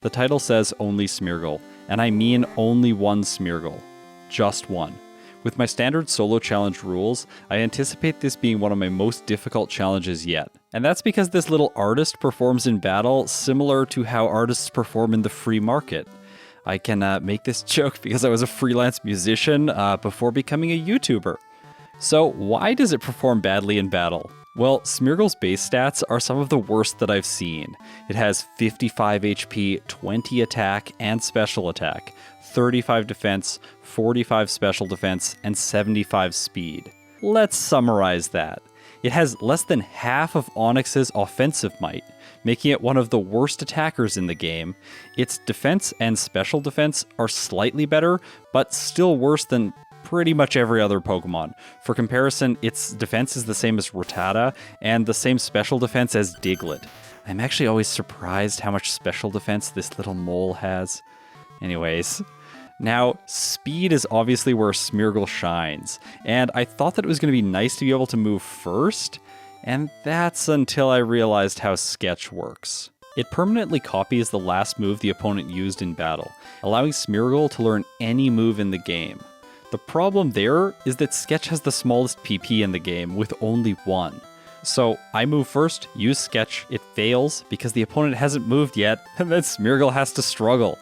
The title says only Smeargle, and I mean only one Smeargle. Just one. With my standard solo challenge rules, I anticipate this being one of my most difficult challenges yet. And that's because this little artist performs in battle similar to how artists perform in the free market. I can make this joke because I was a freelance musician before becoming a YouTuber. So why does it perform badly in battle? Well, Smeargle's base stats are some of the worst that I've seen. It has 55 HP, 20 attack and special attack, 35 defense, 45 special defense, and 75 speed. Let's summarize that. It has less than half of Onyx's offensive might, making it one of the worst attackers in the game. Its defense and special defense are slightly better, but still worse than pretty much every other Pokemon. For comparison, its defense is the same as Rattata, and the same special defense as Diglett. I'm actually always surprised how much special defense this little mole has. Anyways, now speed is obviously where Smeargle shines, and I thought that it was going to be nice to be able to move first, and that's until I realized how Sketch works. It permanently copies the last move the opponent used in battle, allowing Smeargle to learn any move in the game. The problem there is that Sketch has the smallest PP in the game, with only one. So I move first, use Sketch, it fails because the opponent hasn't moved yet, and then Smeargle has to struggle.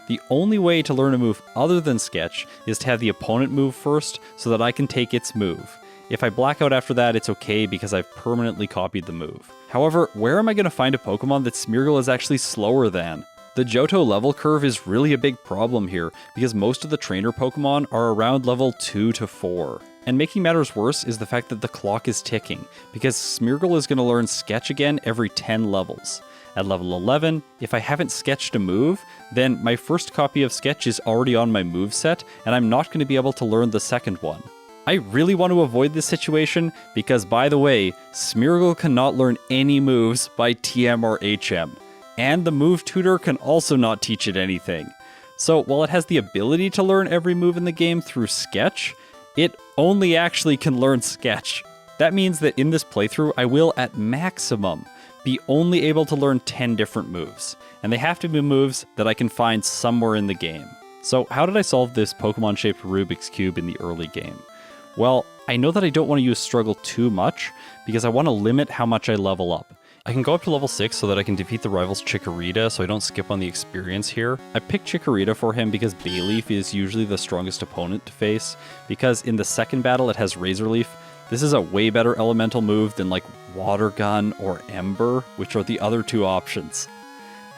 The only way to learn a move other than Sketch is to have the opponent move first so that I can take its move. If I blackout after that, it's okay because I've permanently copied the move. However, where am I going to find a Pokemon that Smeargle is actually slower than? The Johto level curve is really a big problem here, because most of the trainer Pokemon are around level 2 to 4. And making matters worse is the fact that the clock is ticking, because Smeargle is going to learn Sketch again every 10 levels. At level 11, if I haven't sketched a move, then my first copy of Sketch is already on my moveset, and I'm not going to be able to learn the second one. I really want to avoid this situation, because by the way, Smeargle cannot learn any moves by TM or HM. And the move tutor can also not teach it anything. So while it has the ability to learn every move in the game through Sketch, it only actually can learn Sketch. That means that in this playthrough, I will, at maximum, be only able to learn 10 different moves. And they have to be moves that I can find somewhere in the game. So how did I solve this Pokemon-shaped Rubik's Cube in the early game? Well, I know that I don't want to use Struggle too much, because I want to limit how much I level up. I can go up to level 6 so that I can defeat the rival's Chikorita, so I don't skip on the experience here. I picked Chikorita for him because Bayleaf is usually the strongest opponent to face, because in the second battle it has Razor Leaf. This is a way better elemental move than like Water Gun or Ember, which are the other two options.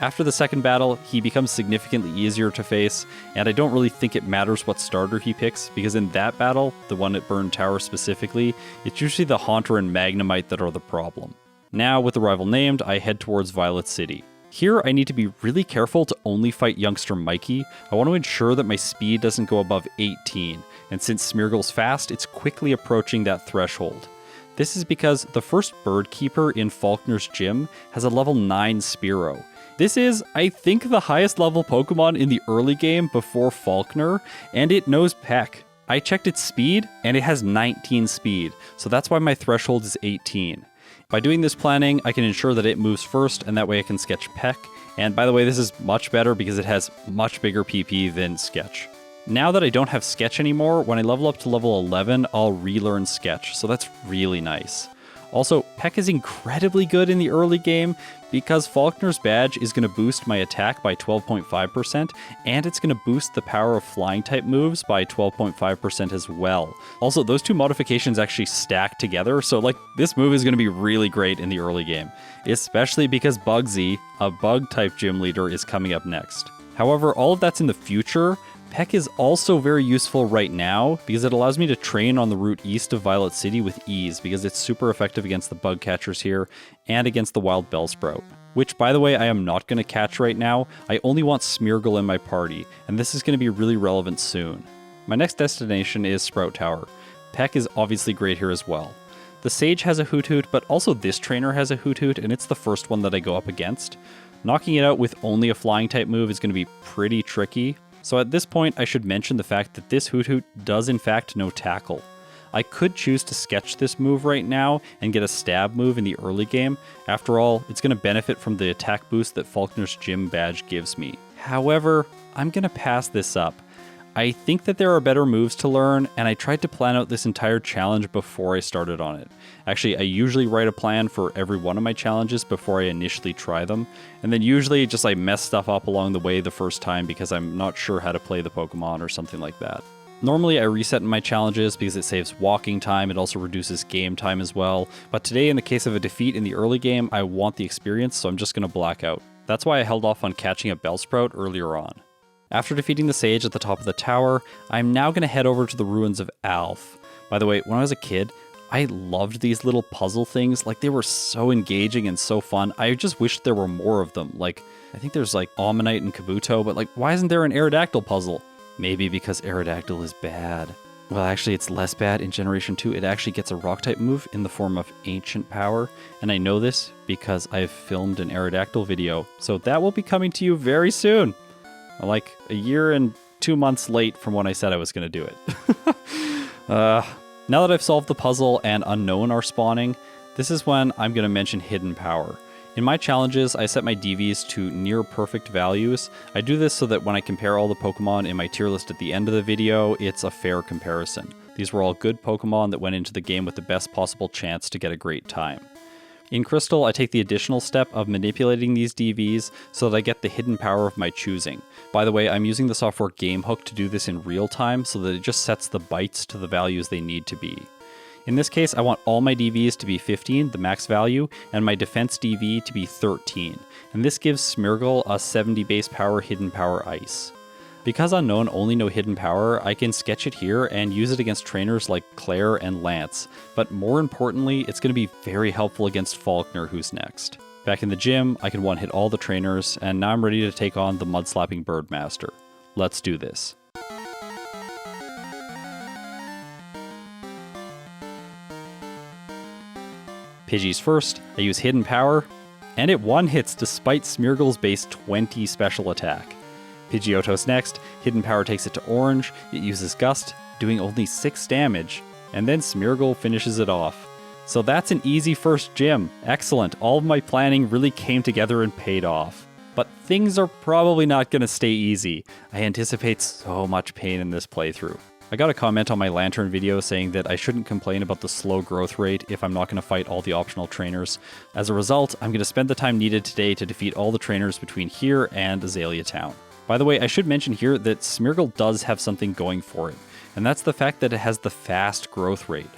After the second battle, he becomes significantly easier to face, and I don't really think it matters what starter he picks, because in that battle, the one at Burn Tower specifically, it's usually the Haunter and Magnemite that are the problem. Now, with the rival named, I head towards Violet City. Here, I need to be really careful to only fight youngster Mikey. I want to ensure that my speed doesn't go above 18, and since Smeargle's fast, it's quickly approaching that threshold. This is because the first bird keeper in Falkner's gym has a level 9 Spearow. This is, I think, the highest level Pokemon in the early game before Falkner, and it knows Peck. I checked its speed, and it has 19 speed, so that's why my threshold is 18. By doing this planning, I can ensure that it moves first, and that way I can sketch Peck. And by the way, this is much better because it has much bigger PP than Sketch. Now that I don't have Sketch anymore, when I level up to level 11, I'll relearn Sketch, so that's really nice. Also, Peck is incredibly good in the early game because Falkner's badge is going to boost my attack by 12.5%, and it's going to boost the power of flying type moves by 12.5% as well. Also, those two modifications actually stack together, so like this move is going to be really great in the early game, especially because Bugsy, a bug type gym leader, is coming up next. However, all of that's in the future. Peck is also very useful right now because it allows me to train on the route east of Violet City with ease because it's super effective against the bug catchers here and against the wild Bellsprout. Which, by the way, I am not going to catch right now. I only want Smeargle in my party, and this is going to be really relevant soon. My next destination is Sprout Tower. Peck is obviously great here as well. The Sage has a Hoot Hoot, but also this trainer has a Hoot Hoot, and it's the first one that I go up against. Knocking it out with only a flying type move is going to be pretty tricky. So at this point, I should mention the fact that this Hoot Hoot does in fact know Tackle. I could choose to sketch this move right now and get a stab move in the early game. After all, it's going to benefit from the attack boost that Falkner's Gym badge gives me. However, I'm going to pass this up. I think that there are better moves to learn, and I tried to plan out this entire challenge before I started on it. Actually, I usually write a plan for every one of my challenges before I initially try them, and then usually just like mess stuff up along the way the first time because I'm not sure how to play the Pokemon or something like that. Normally I reset in my challenges because it saves walking time, it also reduces game time as well, but today in the case of a defeat in the early game, I want the experience, so I'm just going to black out. That's why I held off on catching a Bellsprout earlier on. After defeating the Sage at the top of the tower, I'm now going to head over to the ruins of Alf. By the way, when I was a kid, I loved these little puzzle things. Like, they were so engaging and so fun. I just wish there were more of them. Like, I think there's like Ammonite and Kabuto, but like, why isn't there an Aerodactyl puzzle? Maybe because Aerodactyl is bad. Well, actually, it's less bad in Generation 2. It actually gets a Rock-type move in the form of Ancient Power, and I know this because I've filmed an Aerodactyl video, so that will be coming to you very soon. Like a year and 2 months late from when I said I was going to do it. Now that I've solved the puzzle and Unknown are spawning, this is when I'm going to mention Hidden Power. In my challenges, I set my DVs to near perfect values. I do this so that when I compare all the Pokemon in my tier list at the end of the video, it's a fair comparison. These were all good Pokemon that went into the game with the best possible chance to get a great time. In Crystal, I take the additional step of manipulating these DVs so that I get the hidden power of my choosing. By the way, I'm using the software GameHook to do this in real time so that it just sets the bytes to the values they need to be. In this case, I want all my DVs to be 15, the max value, and my defense DV to be 13. And this gives Smeargle a 70 base power hidden power ice. Because Unknown only know hidden power, I can sketch it here and use it against trainers like Clair and Lance. But more importantly, it's going to be very helpful against Falkner, who's next. Back in the gym, I can one-hit all the trainers, and now I'm ready to take on the Mudslapping Birdmaster. Let's do this. Pidgey's first, I use Hidden Power, and it one-hits despite Smeargle's base 20 special attack. Pidgeotto's next, Hidden Power takes it to Orange, it uses Gust, doing only 6 damage, and then Smeargle finishes it off. So that's an easy first gym. Excellent, all of my planning really came together and paid off. But things are probably not going to stay easy. I anticipate so much pain in this playthrough. I got a comment on my Lantern video saying that I shouldn't complain about the slow growth rate if I'm not going to fight all the optional trainers. As a result, I'm going to spend the time needed today to defeat all the trainers between here and Azalea Town. By the way, I should mention here that Smeargle does have something going for it, and that's the fact that it has the fast growth rate.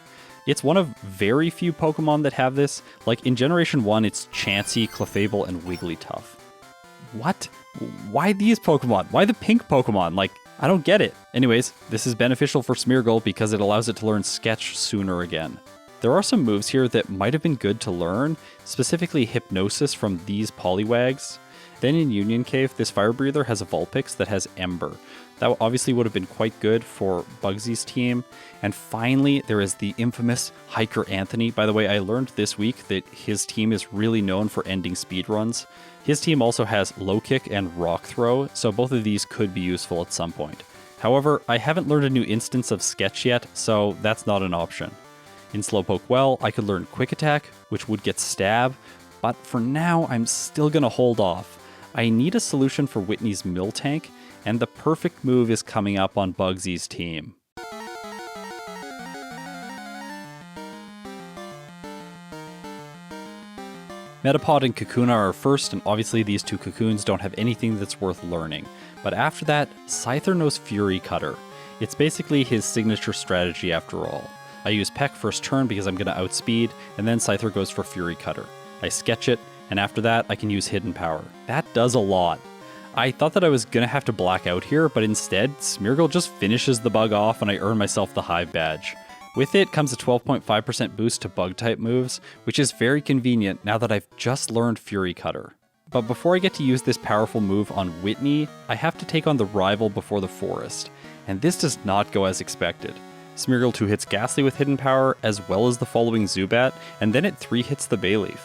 It's one of very few Pokemon that have this. Like in Generation 1, it's Chansey, Clefable, and Wigglytuff. What? Why these Pokemon? Why the pink Pokemon? Like, I don't get it. Anyways, this is beneficial for Smeargle because it allows it to learn Sketch sooner again. There are some moves here that might have been good to learn, specifically Hypnosis from these Poliwags. Then in Union Cave, this Fire Breather has a Vulpix that has Ember. That obviously would have been quite good for Bugsy's team. And finally, there is the infamous Hiker Anthony. By the way, I learned this week that his team is really known for ending speedruns. His team also has Low Kick and Rock Throw, so both of these could be useful at some point. However, I haven't learned a new instance of Sketch yet, so that's not an option. In Slowpoke Well, I could learn Quick Attack, which would get Stab, but for now, I'm still gonna hold off. I need a solution for Whitney's Miltank, and the perfect move is coming up on Bugsy's team. Metapod and Kakuna are first, and obviously these two Cocoons don't have anything that's worth learning. But after that, Scyther knows Fury Cutter. It's basically his signature strategy after all. I use Peck first turn because I'm going to outspeed, and then Scyther goes for Fury Cutter. I sketch it, and after that I can use Hidden Power. That does a lot. I thought that I was going to have to black out here, but instead, Smeargle just finishes the bug off and I earn myself the Hive Badge. With it comes a 12.5% boost to Bug-type moves, which is very convenient now that I've just learned Fury Cutter. But before I get to use this powerful move on Whitney, I have to take on the rival before the forest, and this does not go as expected. Smeargle 2 hits Ghastly with Hidden Power, as well as the following Zubat, and then it 3 hits the Bayleaf.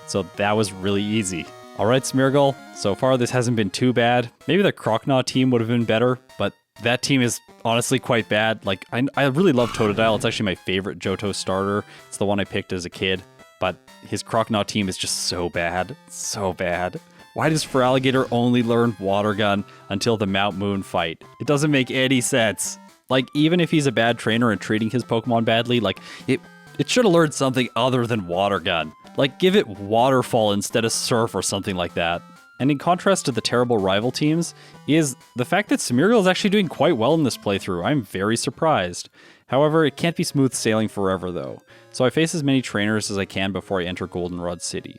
So that was really easy. Alright Smeargle, so far this hasn't been too bad. Maybe the Croconaw team would have been better, but That team is honestly quite bad. Like, I really love Totodile. It's actually my favorite Johto starter. It's the one I picked as a kid. But his Croconaw team is just so bad. So bad. Why does Feraligatr only learn Water Gun until the Mount Moon fight? It doesn't make any sense. Like, even if he's a bad trainer and treating his Pokemon badly, like, it should have learned something other than Water Gun. Like, give it Waterfall instead of Surf or something like that. And in contrast to the terrible rival teams, is the fact that Smeargle is actually doing quite well in this playthrough. I'm very surprised. However, it can't be smooth sailing forever though, so I face as many trainers as I can before I enter Goldenrod City.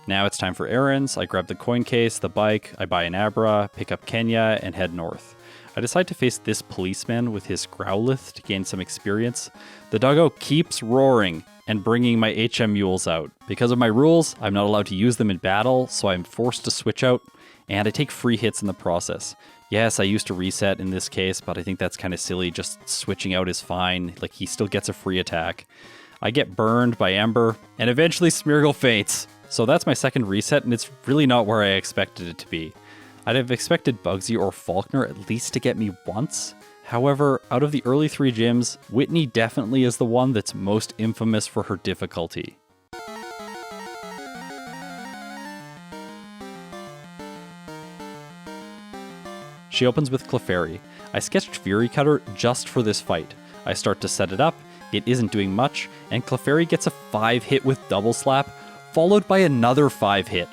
Now it's time for errands. I grab the coin case, the bike, I buy an Abra, pick up Kenya, and head north. I decide to face this policeman with his Growlithe to gain some experience. The doggo keeps roaring and bringing my HM mules out. Because of my rules, I'm not allowed to use them in battle, so I'm forced to switch out, and I take free hits in the process. Yes, I used to reset in this case, but I think that's kind of silly. Just switching out is fine. Like, he still gets a free attack. I get burned by Ember, and eventually Smeargle faints. So that's my second reset, and it's really not where I expected it to be. I'd have expected Bugsy or Faulkner at least to get me once. However, out of the early 3 gyms, Whitney definitely is the one that's most infamous for her difficulty. She opens with Clefairy. I sketched Fury Cutter just for this fight. I start to set it up, it isn't doing much, and Clefairy gets a 5-hit with Double Slap, followed by another 5-hit.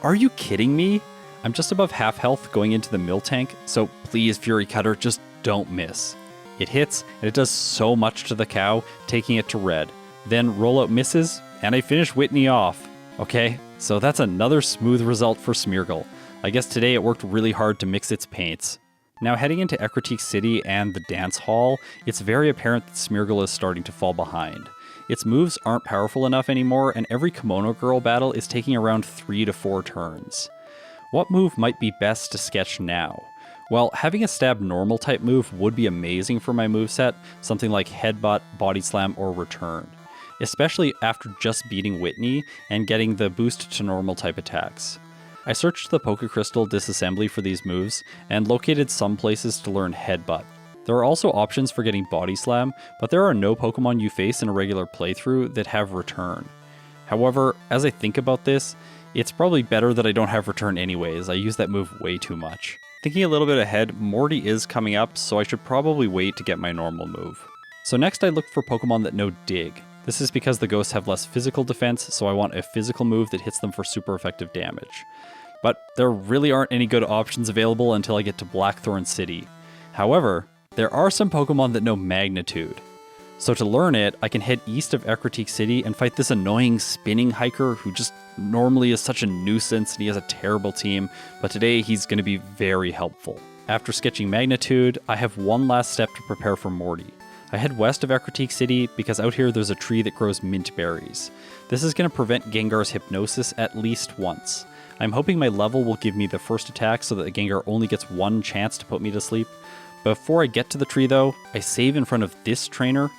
Are you kidding me? I'm just above half health going into the Miltank, so please Fury Cutter, just don't miss. It hits, and it does so much to the cow, taking it to red. Then Rollout misses, and I finish Whitney off. Okay, so that's another smooth result for Smeargle. I guess today it worked really hard to mix its paints. Now heading into Ecruteak City and the dance hall, it's very apparent that Smeargle is starting to fall behind. Its moves aren't powerful enough anymore, and every Kimono Girl battle is taking around 3 to 4 turns. What move might be best to sketch now? Well, having a stab normal type move would be amazing for my moveset, something like Headbutt, Body Slam, or Return. Especially after just beating Whitney and getting the boost to normal type attacks. I searched the Pokecrystal disassembly for these moves, and located some places to learn Headbutt. There are also options for getting Body Slam, but there are no Pokemon you face in a regular playthrough that have Return. However, as I think about this, it's probably better that I don't have Return anyways. I use that move way too much. Thinking a little bit ahead, Morty is coming up, so I should probably wait to get my normal move. So next I look for Pokemon that know Dig. This is because the ghosts have less physical defense, so I want a physical move that hits them for super effective damage. But there really aren't any good options available until I get to Blackthorn City. However, there are some Pokemon that know Magnitude. So to learn it, I can head east of Ecruteak City and fight this annoying spinning hiker who just normally is such a nuisance and he has a terrible team, but today he's going to be very helpful. After sketching Magnitude, I have one last step to prepare for Morty. I head west of Ecruteak City because out here there's a tree that grows mint berries. This is going to prevent Gengar's hypnosis at least once. I'm hoping my level will give me the first attack so that the Gengar only gets one chance to put me to sleep. Before I get to the tree though, I save in front of this trainer.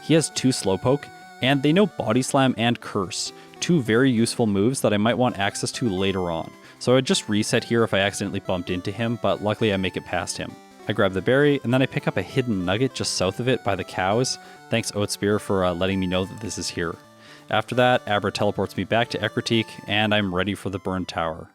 He has 2 Slowpoke, and they know Body Slam and Curse, 2 very useful moves that I might want access to later on. So I'd just reset here if I accidentally bumped into him, but luckily I make it past him. I grab the berry, and then I pick up a hidden nugget just south of it by the cows. Thanks Oatspear for letting me know that this is here. After that, Abra teleports me back to Ecruteak, and I'm ready for the Burn Tower.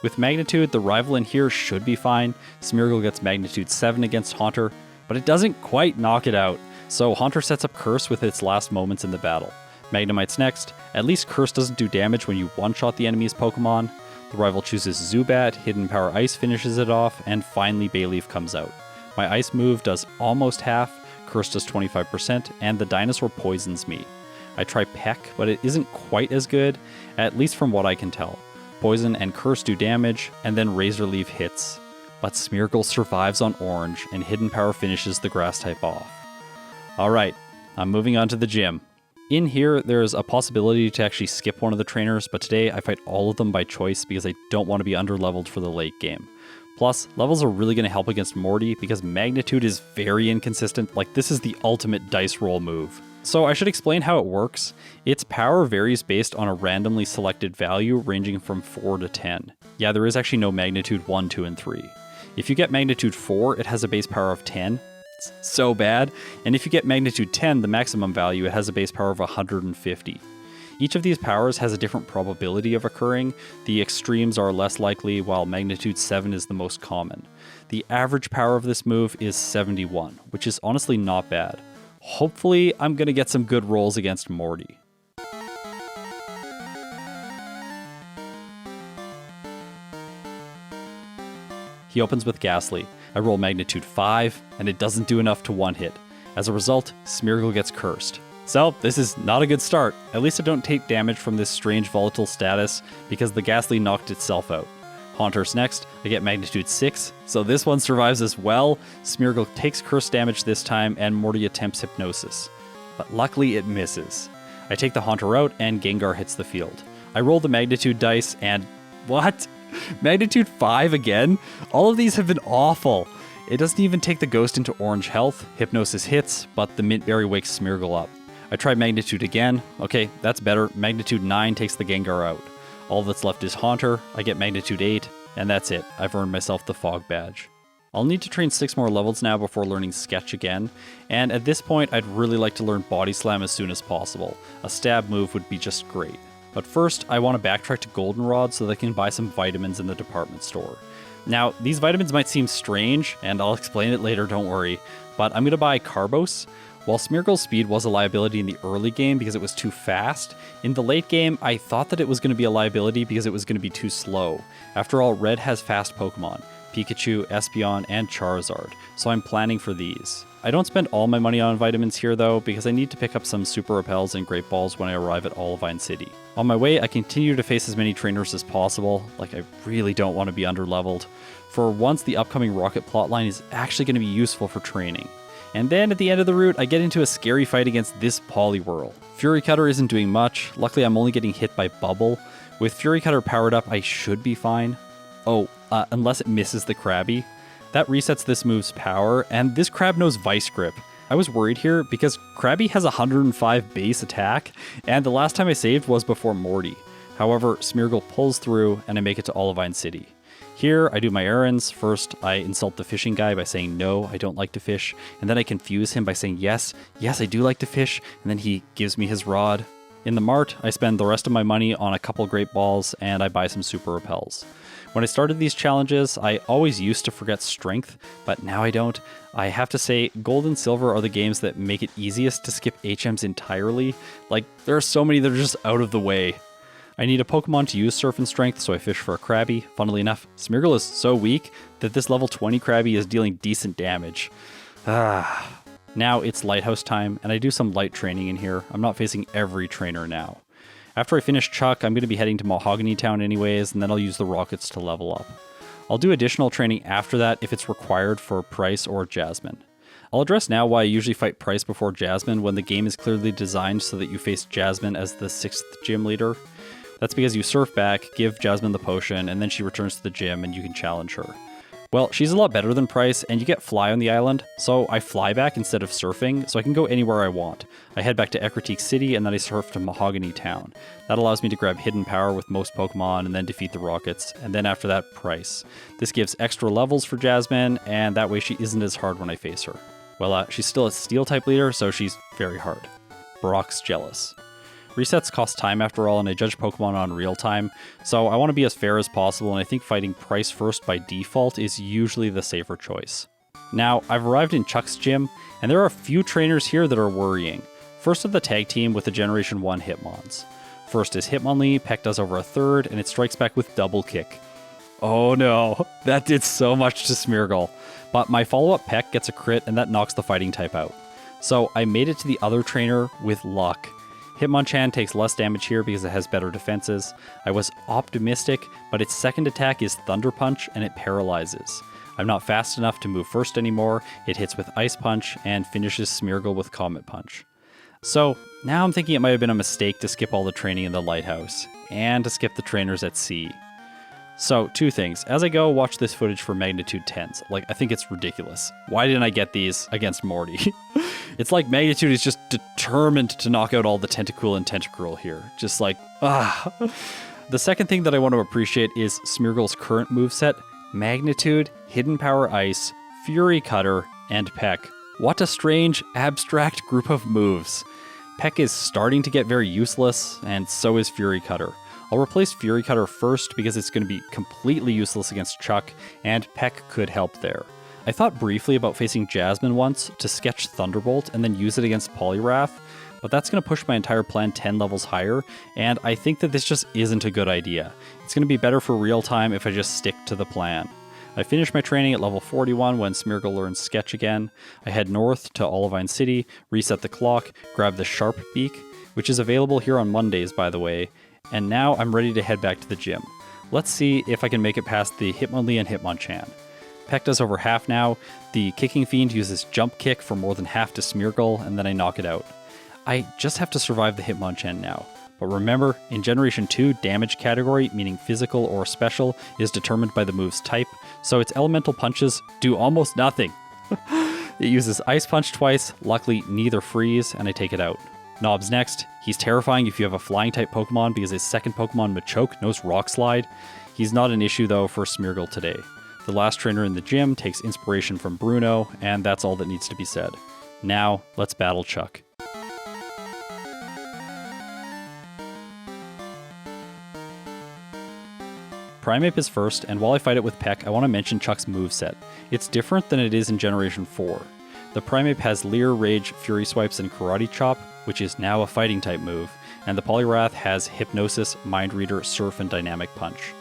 With Magnitude, the rival in here should be fine. Smeargle gets Magnitude 7 against Haunter, but it doesn't quite knock it out. So Haunter sets up Curse with its last moments in the battle. Magnemite's next. At least Curse doesn't do damage when you one-shot the enemy's Pokemon. The rival chooses Zubat, Hiddenpower Ice finishes it off, and finally Bayleaf comes out. My Ice move does almost half, Curse does 25%, and the dinosaur poisons me. I try Peck, but it isn't quite as good, at least from what I can tell. Poison and Curse do damage, and then Razor Leaf hits. But Smeargle survives on Orange, and Hiddenpower finishes the Grass type off. Alright, I'm moving on to the gym. In here, there's a possibility to actually skip one of the trainers, but today I fight all of them by choice because I don't want to be underleveled for the late game. Plus, levels are really going to help against Morty because Magnitude is very inconsistent, like this is the ultimate dice roll move. So I should explain how it works. Its power varies based on a randomly selected value ranging from 4 to 10. Yeah, there is actually no Magnitude 1, 2, and 3. If you get magnitude 4, it has a base power of 10. It's so bad. And if you get magnitude 10, the maximum value, it has a base power of 150. Each of these powers has a different probability of occurring. The extremes are less likely, while magnitude 7 is the most common. The average power of this move is 71, which is honestly not bad. Hopefully, I'm going to get some good rolls against Morty. He opens with Ghastly. I roll magnitude 5, and it doesn't do enough to one-hit. As a result, Smeargle gets cursed. So, this is not a good start. At least I don't take damage from this strange volatile status, because the Ghastly knocked itself out. Haunter's next. I get magnitude 6, so this one survives as well. Smeargle takes curse damage this time, and Morty attempts Hypnosis. But luckily it misses. I take the Haunter out, and Gengar hits the field. I roll the magnitude dice, and... what? Magnitude 5 again? All of these have been awful. It doesn't even take the ghost into orange health. Hypnosis hits, but the Mint Berry wakes Smeargle up. I try magnitude again. Okay, that's better. Magnitude 9 takes the Gengar out. All that's left is Haunter. I get magnitude 8, and that's it. I've earned myself the Fog Badge. I'll need to train 6 more levels now before learning Sketch again, and at this point I'd really like to learn Body Slam as soon as possible. A stab move would be just great. But first, I want to backtrack to Goldenrod so that I can buy some vitamins in the department store. Now, these vitamins might seem strange, and I'll explain it later, don't worry, but I'm going to buy Carbos. While Smeargle's speed was a liability in the early game because it was too fast, in the late game I thought that it was going to be a liability because it was going to be too slow. After all, Red has fast Pokemon, Pikachu, Espeon, and Charizard, so I'm planning for these. I don't spend all my money on vitamins here though, because I need to pick up some Super Repels and Great Balls when I arrive at Olivine City. On my way, I continue to face as many trainers as possible, like I really don't want to be underleveled. For once, the upcoming Rocket plotline is actually going to be useful for training. And then at the end of the route, I get into a scary fight against this Poliwhirl. Fury Cutter isn't doing much. Luckily, I'm only getting hit by Bubble. With Fury Cutter powered up, I should be fine. Oh, unless it misses the Krabby. That resets this move's power, and this crab knows Vice Grip. I was worried here because Krabby has 105 base attack, and the last time I saved was before Morty. However, Smeargle pulls through, and I make it to Olivine City. Here, I do my errands. First, I insult the fishing guy by saying, no, I don't like to fish. And then I confuse him by saying, yes, I do like to fish. And then he gives me his rod. In the mart, I spend the rest of my money on a couple Great Balls, and I buy some Super Repels. When I started these challenges, I always used to forget Strength, but now I don't. I have to say, Gold and Silver are the games that make it easiest to skip HMs entirely. Like, there are so many that are just out of the way. I need a Pokemon to use Surf and Strength, so I fish for a Krabby. Funnily enough, Smeargle is so weak that this level 20 Krabby is dealing decent damage. Now it's Lighthouse time, and I do some light training in here. I'm not facing every trainer now. After I finish Chuck, I'm going to be heading to Mahogany Town anyways, and then I'll use the Rockets to level up. I'll do additional training after that if it's required for Price or Jasmine. I'll address now why I usually fight Price before Jasmine when the game is clearly designed so that you face Jasmine as the 6th gym leader. That's because you surf back, give Jasmine the potion, and then she returns to the gym and you can challenge her. Well, she's a lot better than Price, and you get Fly on the island, so I fly back instead of surfing, so I can go anywhere I want. I head back to Ecruteak City, and then I surf to Mahogany Town. That allows me to grab Hiddenpower with most Pokemon, and then defeat the Rockets, and then after that, Price. This gives extra levels for Jasmine, and that way she isn't as hard when I face her. Well, she's still a Steel-type leader, so she's very hard. Brock's jealous. Resets cost time after all, and I judge Pokemon on real time, so I want to be as fair as possible, and I think fighting Price first by default is usually the safer choice. Now, I've arrived in Chuck's gym, and there are a few trainers here that are worrying. First of the tag team with the Generation 1 Hitmons. First is Hitmonlee, Peck does over a third, and it strikes back with Double Kick. Oh no, that did so much to Smeargle. But my follow-up Peck gets a crit, and that knocks the fighting type out. So I made it to the other trainer with luck. Hitmonchan takes less damage here because it has better defenses. I was optimistic, but its second attack is Thunder Punch and it paralyzes. I'm not fast enough to move first anymore, it hits with Ice Punch and finishes Smeargle with Comet Punch. So now I'm thinking it might have been a mistake to skip all the training in the Lighthouse, and to skip the trainers at sea. So, two things. As I go, watch this footage for Magnitude 10s. Like, I think it's ridiculous. Why didn't I get these against Morty? It's like Magnitude is just determined to knock out all the Tentacool and Tentacruel here. Just like, The second thing that I want to appreciate is Smeargle's current moveset Magnitude, Hiddenpower Ice, Fury Cutter, and Peck. What a strange, abstract group of moves. Peck is starting to get very useless, and so is Fury Cutter. I'll replace Fury Cutter first because it's going to be completely useless against Chuck, and Peck could help there. I thought briefly about facing Jasmine once to sketch Thunderbolt and then use it against Poliwrath, but that's going to push my entire plan 10 levels higher, and I think that this just isn't a good idea. It's going to be better for real time if I just stick to the plan. I finish my training at level 41 when Smeargle learns Sketch again. I head north to Olivine City, reset the clock, grab the Sharp Beak, which is available here on Mondays by the way, and now I'm ready to head back to the gym. Let's see if I can make it past the Hitmonlee and Hitmonchan. Peck does over half now, the Kicking Fiend uses Jump Kick for more than half to Smeargle, and then I knock it out. I just have to survive the Hitmonchan now. But remember, in Generation 2, damage category, meaning physical or special, is determined by the move's type, so its elemental punches do almost nothing. It uses Ice Punch twice, luckily neither freeze, and I take it out. Knob's next. He's terrifying if you have a flying type Pokemon because his second Pokemon, Machoke, knows Rock Slide. He's not an issue though for Smeargle today. The last trainer in the gym takes inspiration from Bruno, and that's all that needs to be said. Now, let's battle Chuck. Primeape is first, and while I fight it with Peck, I want to mention Chuck's moveset. It's different than it is in Generation 4. The Primeape has Leer, Rage, Fury Swipes, and Karate Chop, which is now a fighting type move, and the Poliwrath has Hypnosis, Mind Reader, Surf, and Dynamic Punch.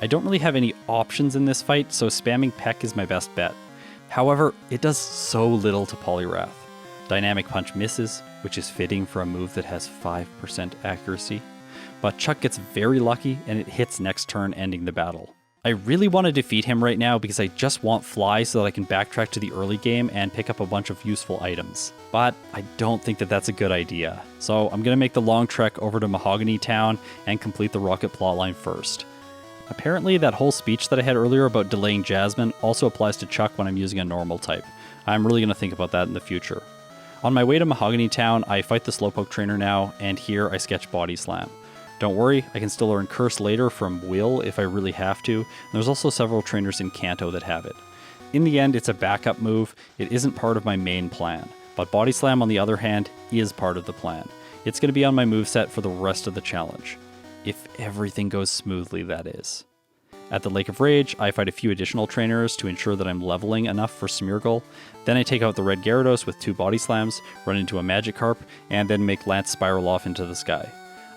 I don't really have any options in this fight, so spamming Peck is my best bet. However, it does so little to Poliwrath. Dynamic Punch misses, which is fitting for a move that has 5% accuracy. But Chuck gets very lucky and it hits next turn, ending the battle. I really want to defeat him right now because I just want Fly so that I can backtrack to the early game and pick up a bunch of useful items. But I don't think that that's a good idea. So I'm going to make the long trek over to Mahogany Town and complete the Rocket plotline first. Apparently that whole speech that I had earlier about delaying Jasmine also applies to Chuck when I'm using a normal type. I'm really going to think about that in the future. On my way to Mahogany Town, I fight the Slowpoke trainer now, and here I sketch Body Slam. Don't worry, I can still learn Curse later from Will if I really have to, and there's also several trainers in Kanto that have it. In the end, it's a backup move, it isn't part of my main plan, but Body Slam on the other hand is part of the plan. It's going to be on my moveset for the rest of the challenge. If everything goes smoothly, that is. At the Lake of Rage, I fight a few additional trainers to ensure that I'm leveling enough for Smeargle. Then I take out the Red Gyarados with 2 Body Slams, run into a Magikarp, and then make Lance spiral off into the sky.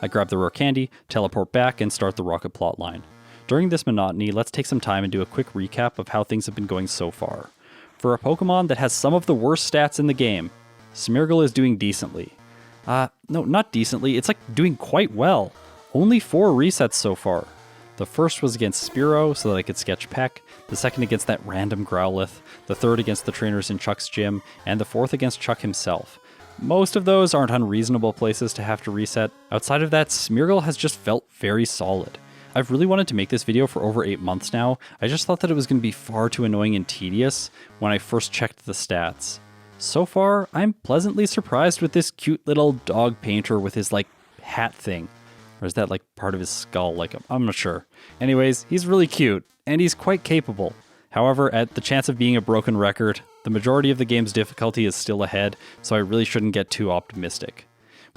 I grab the rare candy, teleport back, and start the Rocket plotline. During this monotony, let's take some time and do a quick recap of how things have been going so far. For a Pokemon that has some of the worst stats in the game, Smeargle is doing decently. No, not decently, it's like doing quite well. Only 4 resets so far. The first was against Spearow so that I could sketch Peck, the second against that random Growlithe, the third against the trainers in Chuck's gym, and the fourth against Chuck himself. Most of those aren't unreasonable places to have to reset. Outside of that, Smeargle has just felt very solid. I've really wanted to make this video for over 8 months now. I just thought that it was going to be far too annoying and tedious when I first checked the stats. So far, I'm pleasantly surprised with this cute little dog painter with his hat thing. Or is that part of his skull? I'm not sure. Anyways, he's really cute, and he's quite capable. However, at the chance of being a broken record, the majority of the game's difficulty is still ahead, so I really shouldn't get too optimistic.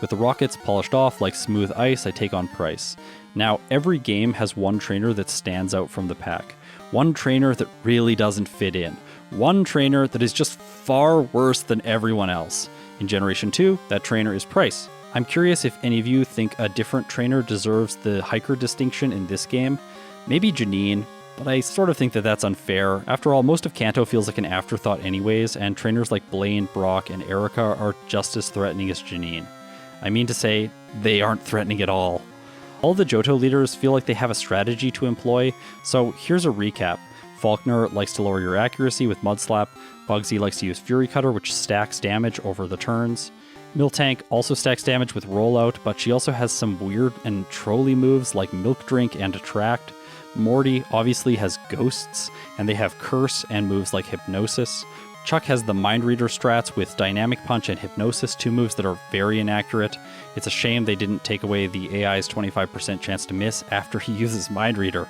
With the rockets polished off like smooth ice, I take on Price. Now, every game has one trainer that stands out from the pack. One trainer that really doesn't fit in. One trainer that is just far worse than everyone else. In Generation 2, that trainer is Price. I'm curious if any of you think a different trainer deserves the hiker distinction in this game. Maybe Janine, but I sort of think that that's unfair. After all, most of Kanto feels like an afterthought anyways, and trainers like Blaine, Brock, and Erica are just as threatening as Janine. I mean to say, they aren't threatening at all. All the Johto leaders feel like they have a strategy to employ, so here's a recap. Faulkner likes to lower your accuracy with Mud Slap, Bugsy likes to use Fury Cutter, which stacks damage over the turns. Miltank also stacks damage with Rollout, but she also has some weird and trolly moves like Milk Drink and Attract. Morty obviously has Ghosts, and they have Curse and moves like Hypnosis. Chuck has the Mind Reader strats with Dynamic Punch and Hypnosis, 2 moves that are very inaccurate. It's a shame they didn't take away the AI's 25% chance to miss after he uses Mind Reader.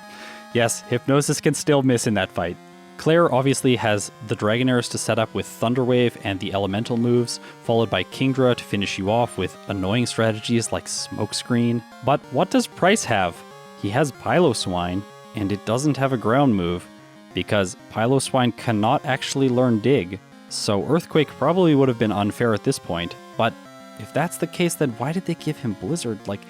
Yes, Hypnosis can still miss in that fight. Clair obviously has the Dragonairs to set up with Thunder Wave and the Elemental moves, followed by Kingdra to finish you off with annoying strategies like Smokescreen. But what does Price have? He has Piloswine, and it doesn't have a ground move, because Piloswine cannot actually learn Dig. So Earthquake probably would have been unfair at this point, but if that's the case, then why did they give him Blizzard? Like,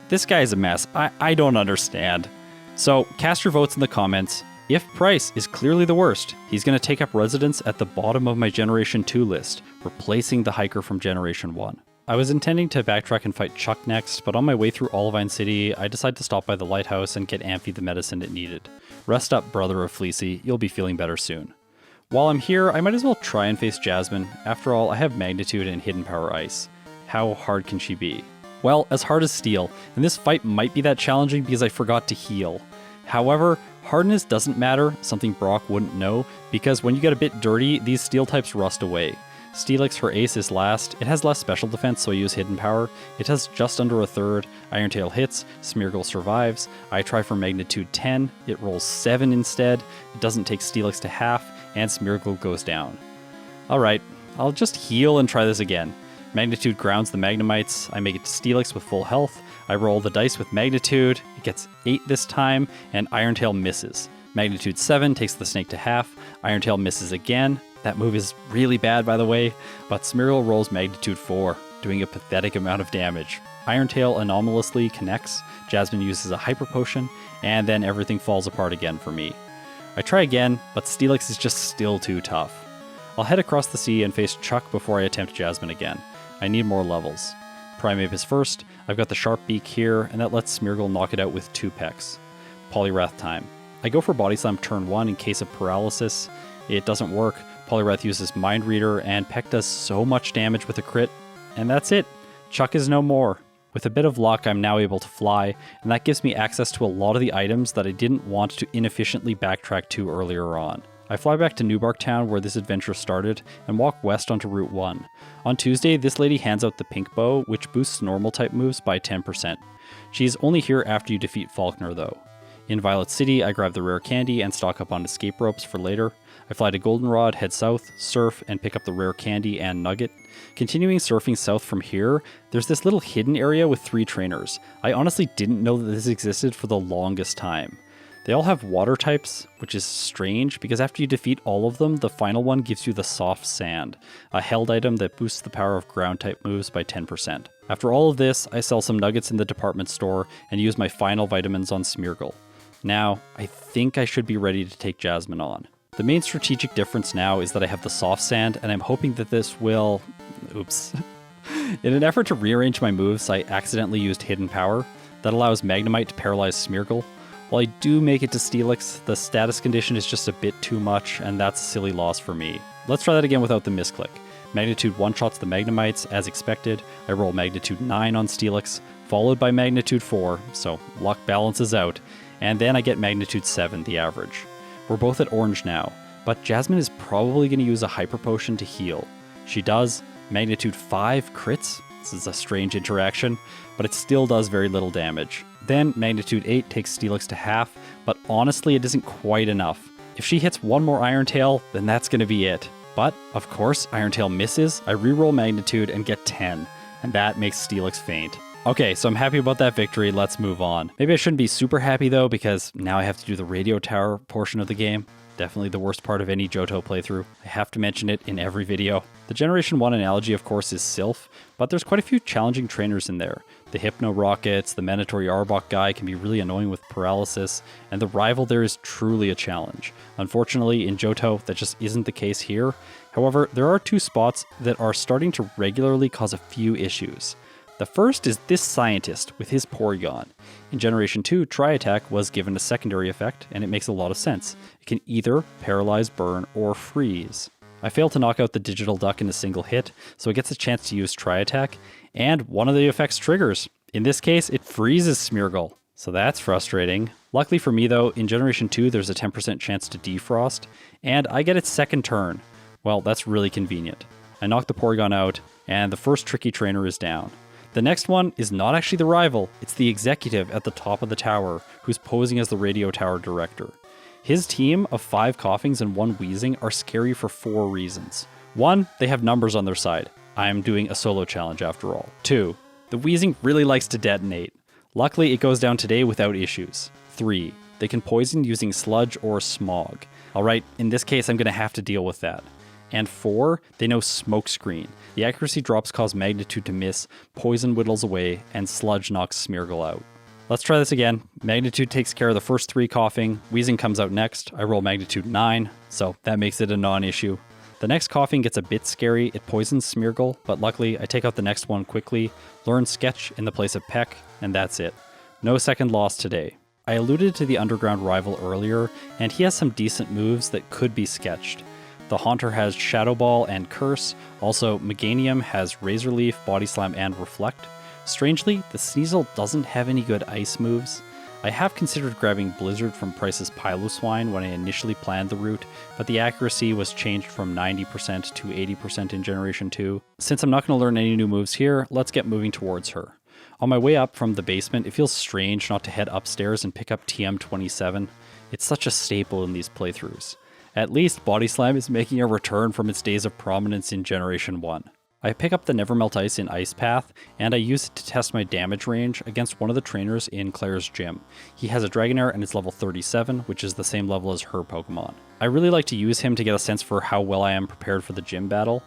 this guy's a mess. I don't understand. So cast your votes in the comments. If Price is clearly the worst, he's going to take up residence at the bottom of my Generation 2 list, replacing the hiker from Generation 1. I was intending to backtrack and fight Chuck next, but on my way through Olivine City, I decided to stop by the lighthouse and get Amphi the medicine it needed. Rest up, brother of Fleecy, you'll be feeling better soon. While I'm here, I might as well try and face Jasmine. After all, I have Magnitude and Hiddenpower Ice. How hard can she be? Well, as hard as Steel, and this fight might be that challenging because I forgot to heal. However, hardness doesn't matter, something Brock wouldn't know, because when you get a bit dirty, these steel types rust away. Steelix, her ace, is last. It has less special defense, so I use Hidden Power. It has just under a third. Irontail hits, Smeargle survives. I try for Magnitude 10, it rolls 7 instead. It doesn't take Steelix to half, and Smeargle goes down. Alright, I'll just heal and try this again. Magnitude grounds the Magnemites. I make it to Steelix with full health. I roll the dice with Magnitude. It gets 8 this time, and Irontail misses. Magnitude 7 takes the snake to half. Irontail misses again. That move is really bad, by the way, but Smeargle rolls Magnitude 4, doing a pathetic amount of damage. Irontail anomalously connects. Jasmine uses a Hyper Potion, and then everything falls apart again for me. I try again, but Steelix is just still too tough. I'll head across the sea and face Chuck before I attempt Jasmine again. I need more levels. Primeape is first. I've got the Sharp Beak here, and that lets Smeargle knock it out with 2 pecks. Poliwrath time. I go for Body Slam turn 1 in case of paralysis. It doesn't work. Poliwrath uses Mind Reader, and Peck does so much damage with a crit. And that's it. Chuck is no more. With a bit of luck, I'm now able to fly, and that gives me access to a lot of the items that I didn't want to inefficiently backtrack to earlier on. I fly back to Newbark Town where this adventure started, and walk west onto Route 1. On Tuesday, this lady hands out the Pink Bow, which boosts normal type moves by 10%. She's only here after you defeat Faulkner though. In Violet City, I grab the rare candy and stock up on escape ropes for later. I fly to Goldenrod, head south, surf, and pick up the rare candy and nugget. Continuing surfing south from here, there's this little hidden area with 3 trainers. I honestly didn't know that this existed for the longest time. They all have water types, which is strange because after you defeat all of them, the final one gives you the Soft Sand, a held item that boosts the power of ground type moves by 10%. After all of this, I sell some nuggets in the department store and use my final vitamins on Smeargle. Now, I think I should be ready to take Jasmine on. The main strategic difference now is that I have the Soft Sand, and I'm hoping that this will... Oops. In an effort to rearrange my moves, I accidentally used Hidden Power. That allows Magnemite to paralyze Smeargle. While I do make it to Steelix, the status condition is just a bit too much, and that's a silly loss for me. Let's try that again without the misclick. Magnitude one-shots the Magnemites, as expected. I roll Magnitude 9 on Steelix, followed by Magnitude 4, so luck balances out, and then I get Magnitude 7, the average. We're both at orange now, but Jasmine is probably going to use a Hyper Potion to heal. She does. Magnitude 5 crits. This is a strange interaction, but it still does very little damage. Then Magnitude 8 takes Steelix to half, but honestly it isn't quite enough. If she hits one more Irontail, then that's going to be it. But, of course, Irontail misses, I reroll Magnitude and get 10, and that makes Steelix faint. Okay, so I'm happy about that victory, let's move on. Maybe I shouldn't be super happy though, because now I have to do the radio tower portion of the game. Definitely the worst part of any Johto playthrough. I have to mention it in every video. The Generation 1 analogy, of course, is Sylph, but there's quite a few challenging trainers in there. The Hypno Rockets, the Mandatory Arbok guy can be really annoying with paralysis, and the rival there is truly a challenge. Unfortunately, in Johto, that just isn't the case here. However, there are 2 spots that are starting to regularly cause a few issues. The first is this scientist with his Porygon. In Generation 2, Tri-Attack was given a secondary effect, and it makes a lot of sense. It can either paralyze, burn, or freeze. I failed to knock out the Digital Duck in a single hit, so it gets a chance to use Tri-Attack, and one of the effects triggers. In this case, it freezes Smeargle, so that's frustrating. Luckily for me though, in Generation 2 there's a 10% chance to defrost, and I get its second turn. Well, that's really convenient. I knock the Porygon out, and the first tricky trainer is down. The next one is not actually the rival, it's the executive at the top of the tower, who's posing as the radio tower director. His team of 5 coughings and 1 wheezing are scary for 4 reasons. 1, they have numbers on their side. I am doing a solo challenge after all. 2, the wheezing really likes to detonate. Luckily, it goes down today without issues. 3, they can poison using sludge or smog. Alright, in this case, I'm going to have to deal with that. And 4, they know smokescreen. The accuracy drops cause magnitude to miss, poison whittles away, and sludge knocks Smeargle out. Let's try this again. Magnitude takes care of the first 3 coughing, wheezing comes out next. I roll magnitude 9, so that makes it a non-issue. The next coughing gets a bit scary, it poisons Smeargle, but luckily I take out the next one quickly, learn sketch in the place of peck, and that's it. No second loss today. I alluded to the underground rival earlier, and he has some decent moves that could be sketched. The Haunter has Shadow Ball and Curse, also Meganium has Razor Leaf, Body Slam, and Reflect. Strangely, the Sneasel doesn't have any good ice moves. I have considered grabbing Blizzard from Price's Piloswine when I initially planned the route, but the accuracy was changed from 90% to 80% in Generation 2. Since I'm not going to learn any new moves here, let's get moving towards her. On my way up from the basement, it feels strange not to head upstairs and pick up TM27. It's such a staple in these playthroughs. At least Body Slam is making a return from its days of prominence in Generation 1. I pick up the Nevermelt Ice in Ice Path, and I use it to test my damage range against one of the trainers in Clair's gym. He has a Dragonair and it's level 37, which is the same level as her Pokemon. I really like to use him to get a sense for how well I am prepared for the gym battle.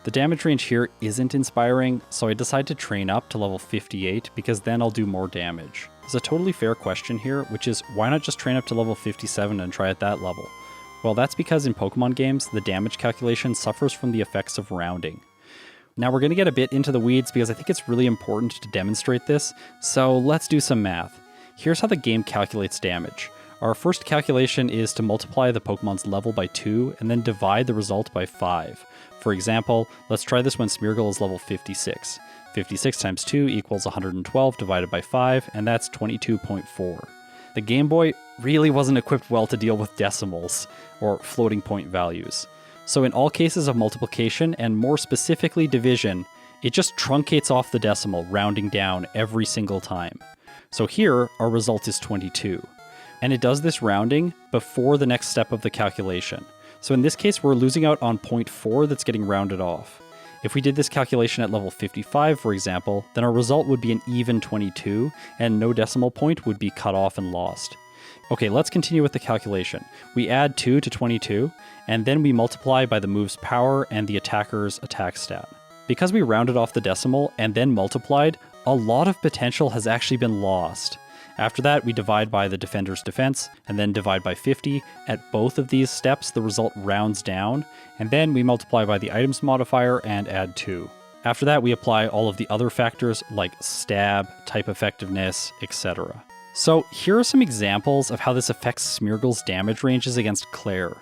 The damage range here isn't inspiring, so I decide to train up to level 58 because then I'll do more damage. There's a totally fair question here, which is why not just train up to level 57 and try at that level? Well, that's because in Pokemon games, the damage calculation suffers from the effects of rounding. Now we're going to get a bit into the weeds because I think it's really important to demonstrate this, so let's do some math. Here's how the game calculates damage. Our first calculation is to multiply the Pokemon's level by 2 and then divide the result by 5. For example, let's try this when Smeargle is level 56. 56 times 2 equals 112 divided by 5, and that's 22.4. The Game Boy really wasn't equipped well to deal with decimals, or floating point values. So in all cases of multiplication, and more specifically division, it just truncates off the decimal, rounding down every single time. So here, our result is 22. And it does this rounding before the next step of the calculation. So in this case, we're losing out on 0.4 that's getting rounded off. If we did this calculation at level 55, for example, then our result would be an even 22, and no decimal point would be cut off and lost. Okay, let's continue with the calculation. We add 2 to 22, and then we multiply by the move's power and the attacker's attack stat. Because we rounded off the decimal and then multiplied, a lot of potential has actually been lost. After that, we divide by the defender's defense, and then divide by 50. At both of these steps, the result rounds down, and then we multiply by the items modifier and add 2. After that, we apply all of the other factors like stab, type effectiveness, etc. So here are some examples of how this affects Smeargle's damage ranges against Clair.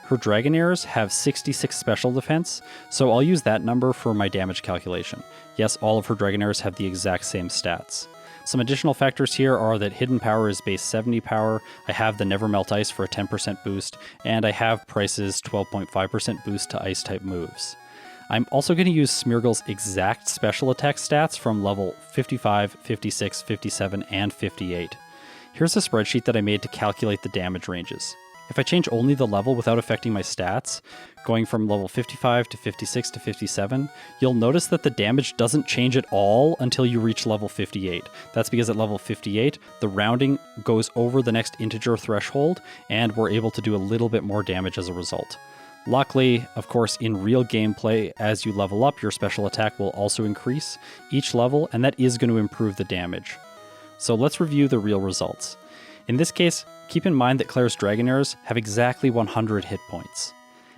Her Dragonairs have 66 special defense, so I'll use that number for my damage calculation. Yes, all of her Dragonairs have the exact same stats. Some additional factors here are that Hiddenpower is base 70 power, I have the Nevermelt Ice for a 10% boost, and I have Price's 12.5% boost to Ice-type moves. I'm also going to use Smeargle's exact special attack stats from level 55, 56, 57, and 58. Here's a spreadsheet that I made to calculate the damage ranges. If I change only the level without affecting my stats, going from level 55 to 56 to 57, you'll notice that the damage doesn't change at all until you reach level 58. That's because at level 58, the rounding goes over the next integer threshold, and we're able to do a little bit more damage as a result. Luckily, of course, in real gameplay, as you level up, your special attack will also increase each level, and that is going to improve the damage. So let's review the real results. In this case, keep in mind that Clair's Dragonairs have exactly 100 hit points.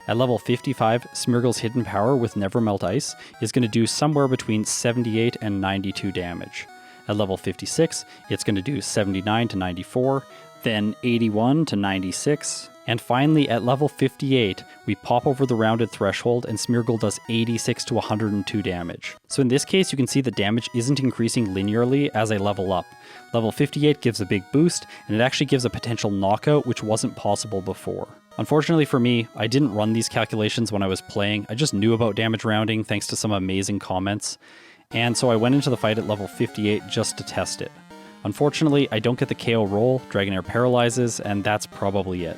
At level 55, Smeargle's Hiddenpower with Nevermelt Ice is going to do somewhere between 78 and 92 damage. At level 56, it's going to do 79 to 94, then 81 to 96, and finally at level 58, we pop over the rounded threshold and Smeargle does 86 to 102 damage. So in this case, you can see the damage isn't increasing linearly as I level up. Level 58 gives a big boost, and it actually gives a potential knockout which wasn't possible before. Unfortunately for me, I didn't run these calculations when I was playing, I just knew about damage rounding thanks to some amazing comments. and so I went into the fight at level 58 just to test it. Unfortunately, I don't get the KO roll, Dragonair paralyzes, and that's probably it.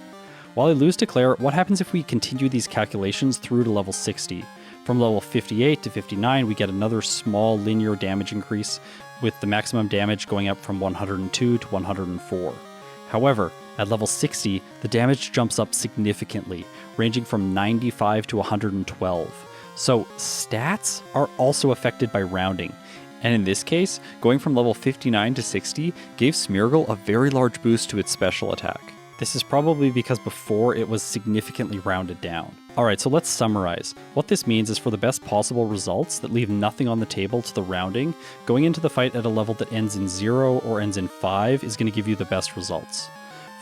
While I lose to Clair, what happens if we continue these calculations through to level 60? From level 58 to 59, we get another small linear damage increase, with the maximum damage going up from 102 to 104. However, at level 60, the damage jumps up significantly, ranging from 95 to 112. So stats are also affected by rounding. And in this case, going from level 59 to 60 gave Smeargle a very large boost to its special attack. This is probably because before it was significantly rounded down. Alright, so let's summarize. What this means is for the best possible results that leave nothing on the table to the rounding, going into the fight at a level that ends in 0 or ends in 5 is going to give you the best results.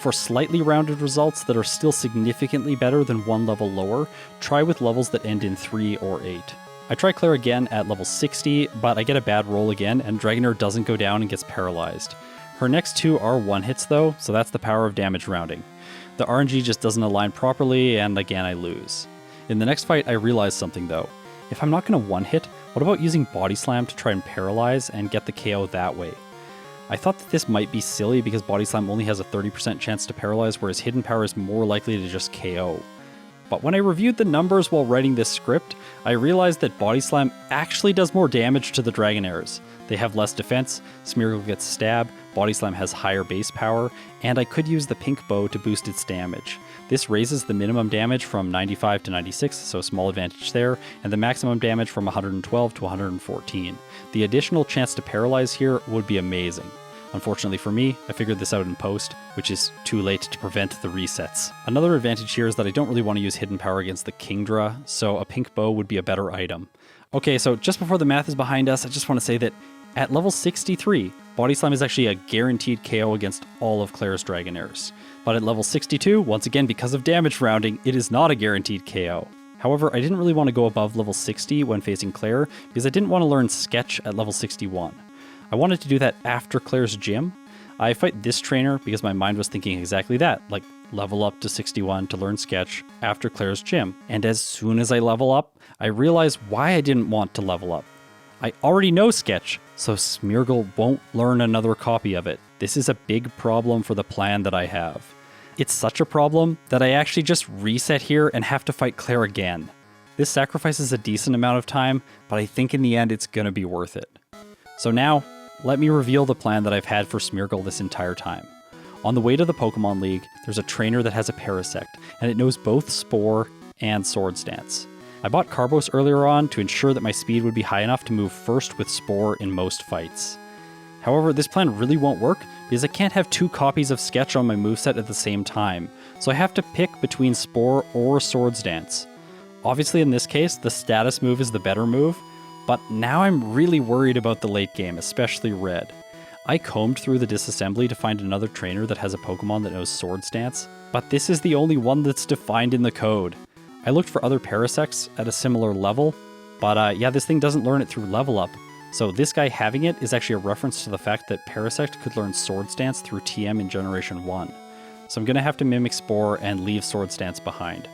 For slightly rounded results that are still significantly better than one level lower, try with levels that end in 3 or 8. I try Clair again at level 60, but I get a bad roll again, and Dragonair doesn't go down and gets paralyzed. Her next two are one-hits though, so that's the power of damage rounding. The RNG just doesn't align properly, and again I lose. In the next fight I realize something though. If I'm not going to one-hit, what about using Body Slam to try and paralyze and get the KO that way? I thought that this might be silly because Body Slam only has a 30% chance to paralyze, whereas Hiddenpower is more likely to just KO. But when I reviewed the numbers while writing this script, I realized that Body Slam actually does more damage to the Dragonairs. They have less defense, Smeargle gets stabbed, Body Slam has higher base power, and I could use the pink bow to boost its damage. This raises the minimum damage from 95 to 96, so small advantage there, and the maximum damage from 112 to 114. The additional chance to paralyze here would be amazing. Unfortunately for me, I figured this out in post, which is too late to prevent the resets. Another advantage here is that I don't really want to use Hiddenpower against the Kingdra, so a pink bow would be a better item. Okay, so just before the math is behind us, I just want to say that at level 63, Body Slam is actually a guaranteed KO against all of Clair's Dragonairs. But at level 62, once again because of damage rounding, it is not a guaranteed KO. However, I didn't really want to go above level 60 when facing Clair, because I didn't want to learn Sketch at level 61. I wanted to do that after Clair's gym. I fight this trainer because my mind was thinking exactly that, like level up to 61 to learn Sketch after Clair's gym. And as soon as I level up, I realized why I didn't want to level up. I already know Sketch, so Smeargle won't learn another copy of it. This is a big problem for the plan that I have. It's such a problem that I actually just reset here and have to fight Clair again. This sacrifices a decent amount of time, but I think in the end it's gonna be worth it. So now, let me reveal the plan that I've had for Smeargle this entire time. On the way to the Pokémon League, there's a trainer that has a Parasect, and it knows both Spore and Swords Dance. I bought Carbos earlier on to ensure that my speed would be high enough to move first with Spore in most fights. However, this plan really won't work because I can't have two copies of Sketch on my moveset at the same time, so I have to pick between Spore or Swords Dance. Obviously in this case, the status move is the better move, but now I'm really worried about the late game, especially Red. I combed through the disassembly to find another trainer that has a Pokemon that knows Swords Dance, but this is the only one that's defined in the code. I looked for other Parasects at a similar level, but yeah, this thing doesn't learn it through level up. So this guy having it is actually a reference to the fact that Parasect could learn Swords Dance through TM in Generation 1. So I'm going to have to mimic Spore and leave Swords Dance behind.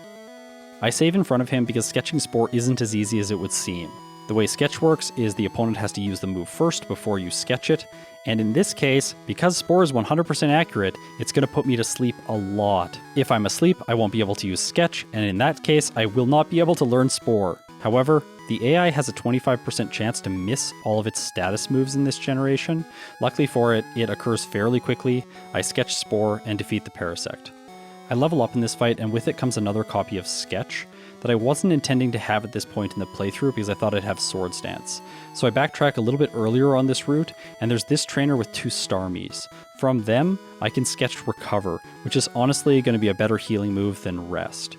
I save in front of him because sketching Spore isn't as easy as it would seem. The way Sketch works is the opponent has to use the move first before you sketch it, and in this case, because Spore is 100% accurate, it's going to put me to sleep a lot. If I'm asleep, I won't be able to use Sketch, and in that case, I will not be able to learn Spore. However, the AI has a 25% chance to miss all of its status moves in this generation. Luckily for it, it occurs fairly quickly. I sketch Spore and defeat the Parasect. I level up in this fight, and with it comes another copy of Sketch that I wasn't intending to have at this point in the playthrough because I thought I'd have Swords Dance. So I backtrack a little bit earlier on this route, and there's this trainer with two Starmies. From them, I can sketch Recover, which is honestly going to be a better healing move than Rest.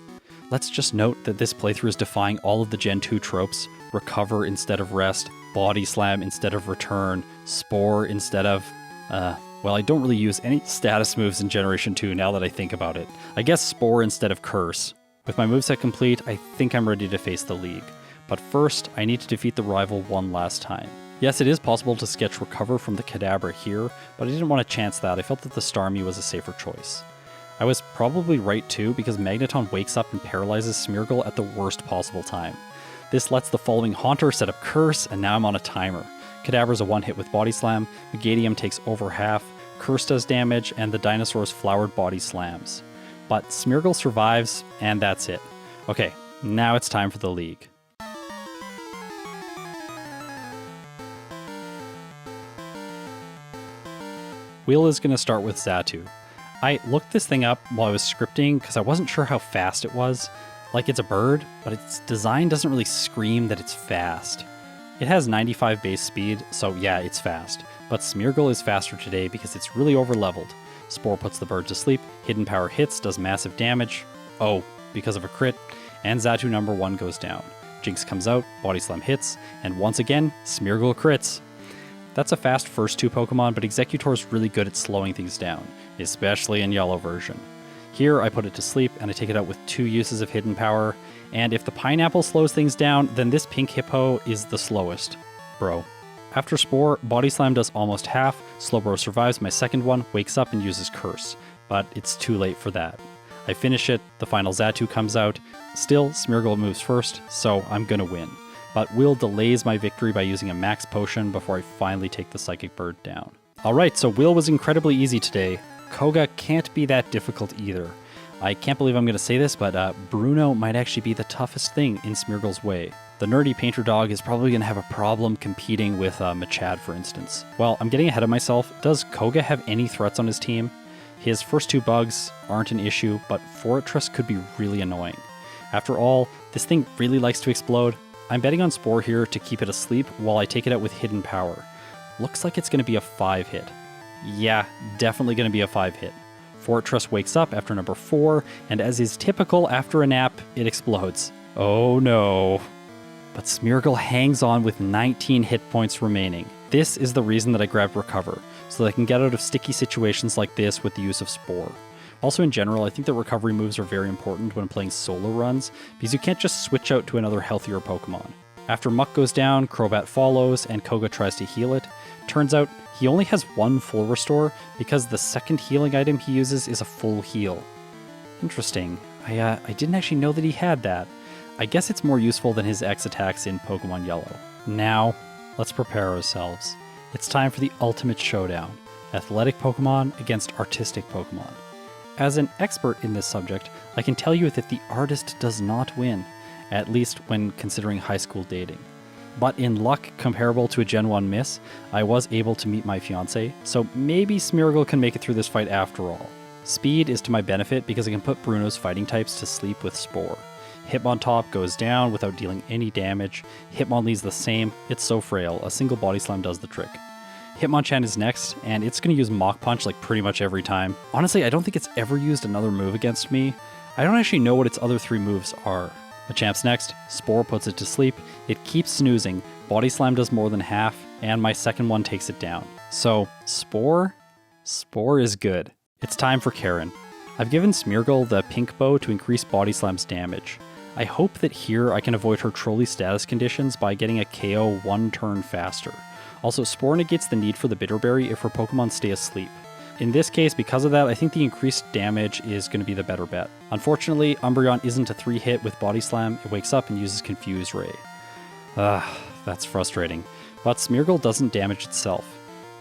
Let's just note that this playthrough is defying all of the Gen 2 tropes: Recover instead of Rest, Body Slam instead of Return, Spore instead of... well, I don't really use any status moves in Generation 2 now that I think about it. I guess Spore instead of Curse. With my moveset complete, I think I'm ready to face the League. But first, I need to defeat the rival one last time. Yes, it is possible to sketch Recover from the Kadabra here, but I didn't want to chance that. I felt that the Starmie was a safer choice. I was probably right too, because Magneton wakes up and paralyzes Smeargle at the worst possible time. This lets the following Haunter set up Curse, and now I'm on a timer. Cadaver's a one hit with Body Slam, Megadium takes over half, Curse does damage, and the dinosaur's Flowered Body slams. But Smeargle survives, and that's it. Okay, now it's time for the League. Wheel is going to start with Xatu. I looked this thing up while I was scripting because I wasn't sure how fast it was. Like, it's a bird, but its design doesn't really scream that it's fast. It has 95 base speed, so yeah, it's fast. But Smeargle is faster today because it's really over-leveled. Spore puts the bird to sleep, Hiddenpower hits, does massive damage. Oh, because of a crit. And Xatu number 1 goes down. Jinx comes out, Body Slam hits, and once again, Smeargle crits. That's a fast first 2 Pokemon, but Exeggutor's really good at slowing things down, especially in Yellow version. Here, I put it to sleep, and I take it out with 2 uses of Hiddenpower, and if the Pineapple slows things down, then this Pink Hippo is the slowest. Bro. After Spore, Body Slam does almost half, Slowbro survives my second one, wakes up and uses Curse, but it's too late for that. I finish it, the final Xatu comes out, still Smeargle moves first, so I'm gonna win. But Will delays my victory by using a max potion before I finally take the Psychic Bird down. Alright, so Will was incredibly easy today. Koga can't be that difficult either. I can't believe I'm going to say this, but Bruno might actually be the toughest thing in Smeargle's way. The nerdy painter dog is probably going to have a problem competing with Machad, for instance. Well, I'm getting ahead of myself. Does Koga have any threats on his team? His first 2 bugs aren't an issue, but Fortress could be really annoying. After all, this thing really likes to explode. I'm betting on Spore here to keep it asleep while I take it out with Hiddenpower. Looks like it's going to be a 5 hit. Yeah, definitely going to be a 5 hit. Fortress wakes up after number 4, and as is typical after a nap, it explodes. Oh no. But Smeargle hangs on with 19 hit points remaining. This is the reason that I grabbed Recover, so that I can get out of sticky situations like this with the use of Spore. Also in general, I think that recovery moves are very important when playing solo runs, because you can't just switch out to another healthier Pokemon. After Muck goes down, Crobat follows, and Koga tries to heal it. Turns out, he only has 1 full restore, because the second healing item he uses is a full heal. Interesting. I didn't actually know that he had that. I guess it's more useful than his X attacks in Pokemon Yellow. Now, let's prepare ourselves. It's time for the ultimate showdown. Athletic Pokemon against artistic Pokemon. As an expert in this subject, I can tell you that the artist does not win, at least when considering high school dating. But in luck comparable to a Gen 1 miss, I was able to meet my fiancé, so maybe Smeargle can make it through this fight after all. Speed is to my benefit because I can put Bruno's fighting types to sleep with Spore. Hitmontop goes down without dealing any damage, Hitmonlee's the same, it's so frail, a single Body Slam does the trick. Hitmonchan is next, and it's going to use Mach Punch like pretty much every time. Honestly, I don't think it's ever used another move against me. I don't actually know what its other 3 moves are. Machamp's next, Spore puts it to sleep, it keeps snoozing, Body Slam does more than half, and my second one takes it down. So, Spore is good. It's time for Karen. I've given Smeargle the Pink Bow to increase Body Slam's damage. I hope that here I can avoid her trolley status conditions by getting a KO 1 turn faster. Also, Spore negates the need for the Bitterberry if her Pokemon stay asleep. In this case, because of that, I think the increased damage is going to be the better bet. Unfortunately, Umbreon isn't a 3-hit with Body Slam, it wakes up and uses Confuse Ray. That's frustrating. But Smeargle doesn't damage itself.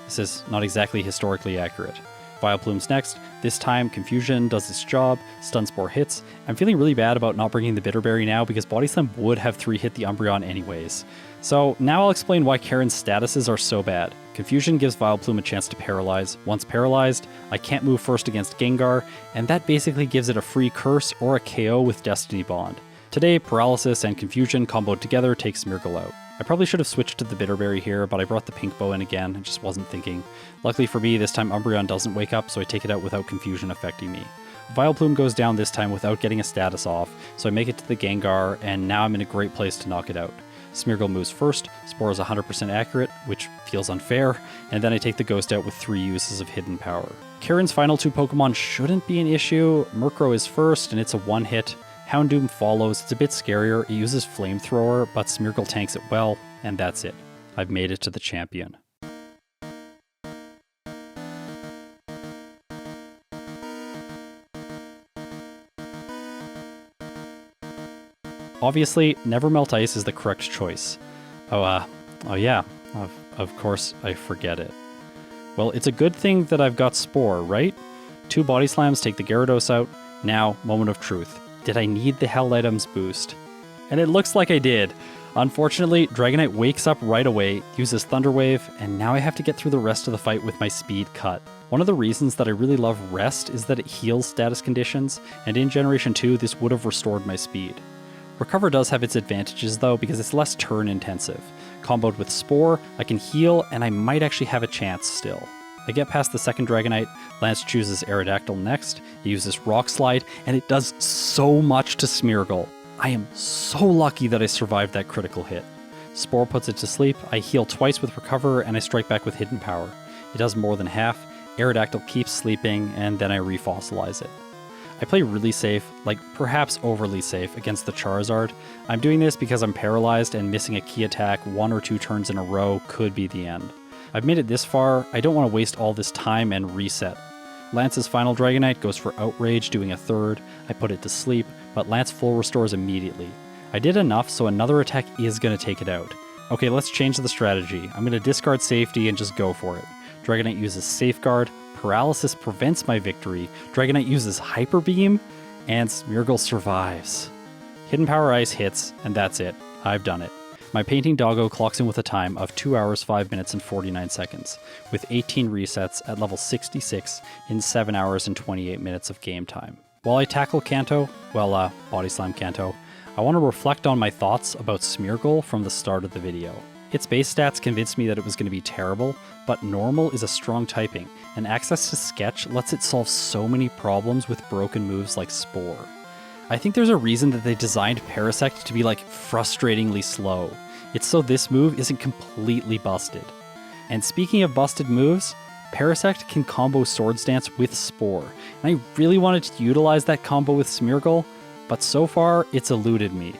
This is not exactly historically accurate. Vileplume's next. This time, Confusion does its job, Stun Spore hits. I'm feeling really bad about not bringing the Bitterberry now because Body Slam would have 3-hit the Umbreon anyways. So now I'll explain why Karen's statuses are so bad. Confusion gives Vileplume a chance to paralyze. Once paralyzed, I can't move first against Gengar, and that basically gives it a free Curse or a KO with Destiny Bond. Today, Paralysis and Confusion comboed together take Smeargle out. I probably should have switched to the Bitterberry here, but I brought the Pink Bow in again, I just wasn't thinking. Luckily for me, this time Umbreon doesn't wake up, so I take it out without Confusion affecting me. Vileplume goes down this time without getting a status off, so I make it to the Gengar, and now I'm in a great place to knock it out. Smeargle moves first, Spore is 100% accurate, which feels unfair, and then I take the Ghost out with 3 uses of Hiddenpower. Karen's final 2 Pokemon shouldn't be an issue. Murkrow is first, and it's a 1-hit. Houndoom follows, it's a bit scarier, it uses Flamethrower, but Smeargle tanks it well, and that's it. I've made it to the champion. Obviously, Never Melt Ice is the correct choice. Oh yeah, of course I forget it. Well, it's a good thing that I've got Spore, right? 2 Body Slams take the Gyarados out. Now, moment of truth. Did I need the Held Items boost? And it looks like I did. Unfortunately, Dragonite wakes up right away, uses Thunder Wave, and now I have to get through the rest of the fight with my speed cut. One of the reasons that I really love Rest is that it heals status conditions, and in Generation 2 this would have restored my speed. Recover does have its advantages though, because it's less turn intensive. Comboed with Spore, I can heal, and I might actually have a chance still. I get past the second Dragonite, Lance chooses Aerodactyl next, he uses Rock Slide, and it does so much to Smeargle. I am so lucky that I survived that critical hit. Spore puts it to sleep, I heal twice with Recover, and I strike back with Hiddenpower. It does more than half, Aerodactyl keeps sleeping, and then I refossilize it. I play really safe, like perhaps overly safe, against the Charizard. I'm doing this because I'm paralyzed and missing a key attack 1 or 2 turns in a row could be the end. I've made it this far, I don't want to waste all this time and reset. Lance's final Dragonite goes for Outrage, doing a third. I put it to sleep, but Lance full restores immediately. I did enough, so another attack is going to take it out. Okay, let's change the strategy. I'm going to discard safety and just go for it. Dragonite uses Safeguard, Paralysis prevents my victory, Dragonite uses Hyper Beam, and Smeargle survives. Hiddenpower Ice hits, and that's it. I've done it. My Painting Doggo clocks in with a time of 2 hours, 5 minutes, and 49 seconds, with 18 resets at level 66 in 7 hours and 28 minutes of game time. While I tackle Kanto, Body Slam Kanto, I want to reflect on my thoughts about Smeargle from the start of the video. Its base stats convinced me that it was going to be terrible, but Normal is a strong typing, and access to Sketch lets it solve so many problems with broken moves like Spore. I think there's a reason that they designed Parasect to be like frustratingly slow. It's so this move isn't completely busted. And speaking of busted moves, Parasect can combo Swords Dance with Spore, and I really wanted to utilize that combo with Smeargle, but so far it's eluded me.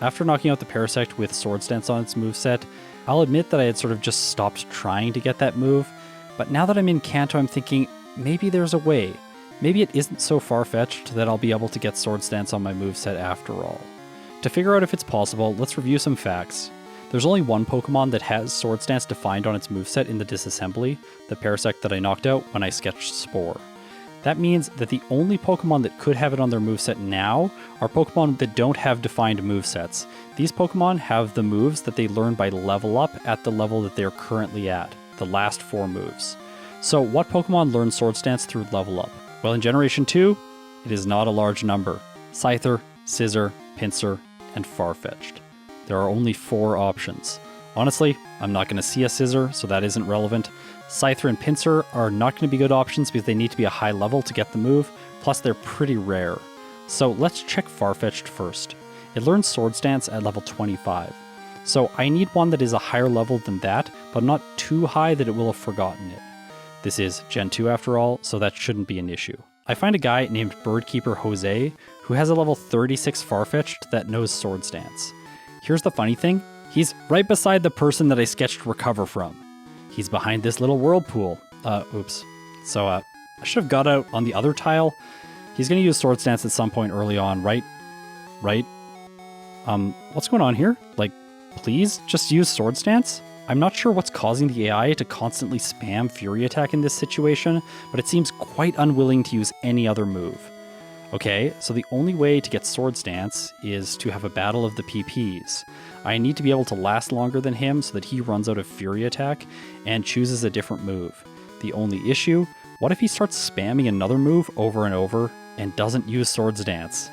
After knocking out the Parasect with Swords Dance on its moveset, I'll admit that I had sort of just stopped trying to get that move, but now that I'm in Kanto I'm thinking maybe there's a way. Maybe it isn't so far-fetched that I'll be able to get Swords Dance on my moveset after all. To figure out if it's possible, let's review some facts. There's only one Pokemon that has Swords Dance defined on its moveset in the disassembly, the Parasect that I knocked out when I sketched Spore. That means that the only Pokemon that could have it on their moveset now are Pokemon that don't have defined movesets. These Pokemon have the moves that they learn by level up at the level that they're currently at, the last 4 moves. So what Pokemon learn Swords Dance through level up? Well, in Generation 2, it is not a large number. Scyther, Scizor, Pinsir, and Farfetch'd. There are only 4 options. Honestly, I'm not going to see a Scizor, so that isn't relevant. Scyther and Pinsir are not going to be good options because they need to be a high level to get the move, plus they're pretty rare. So let's check Farfetch'd first. It learns Swords Dance at level 25. So I need one that is a higher level than that, but not too high that it will have forgotten it. This is Gen 2 after all, so that shouldn't be an issue. I find a guy named Birdkeeper Jose who has a level 36 Farfetch'd that knows Swords Dance. Here's the funny thing, he's right beside the person that I sketched Recover from. He's behind this little whirlpool. Oops. So I should have got out on the other tile. He's going to use Swords Dance at some point early on, right? Right? What's going on here? Like, please just use Swords Dance? I'm not sure what's causing the AI to constantly spam Fury Attack in this situation, but it seems quite unwilling to use any other move. Okay, so the only way to get Swords Dance is to have a battle of the PPs. I need to be able to last longer than him so that he runs out of Fury Attack and chooses a different move. The only issue, what if he starts spamming another move over and over and doesn't use Swords Dance?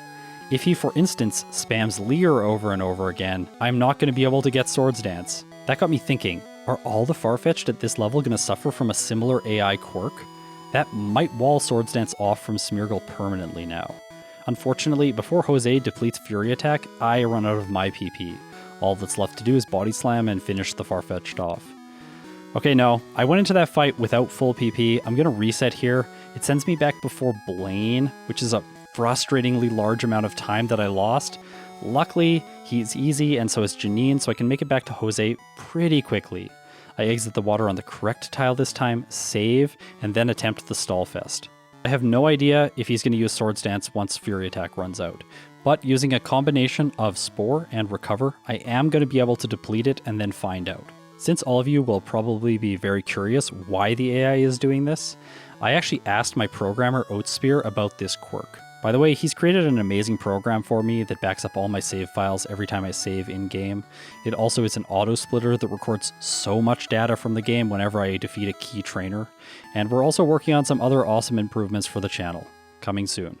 If he, for instance, spams Leer over and over again, I'm not going to be able to get Swords Dance. That got me thinking, are all the Farfetch'd at this level going to suffer from a similar AI quirk? That might wall Swords Dance off from Smeargle permanently now. Unfortunately, before Jose depletes Fury Attack, I run out of my PP. All that's left to do is Body Slam and finish the Farfetch'd off. Okay, no, I went into that fight without full PP. I'm going to reset here. It sends me back before Blaine, which is a frustratingly large amount of time that I lost. Luckily, he's easy and so is Janine, so I can make it back to Jose pretty quickly. I exit the water on the correct tile this time, save, and then attempt the Stallfest. I have no idea if he's going to use Swords Dance once Fury Attack runs out, But using a combination of Spore and Recover, I am going to be able to deplete it and then find out. Since all of you will probably be very curious why the AI is doing this, I actually asked my programmer Oatspear about this quirk. By the way, he's created an amazing program for me that backs up all my save files every time I save in-game. It also is an auto-splitter that records so much data from the game whenever I defeat a key trainer. And we're also working on some other awesome improvements for the channel, coming soon.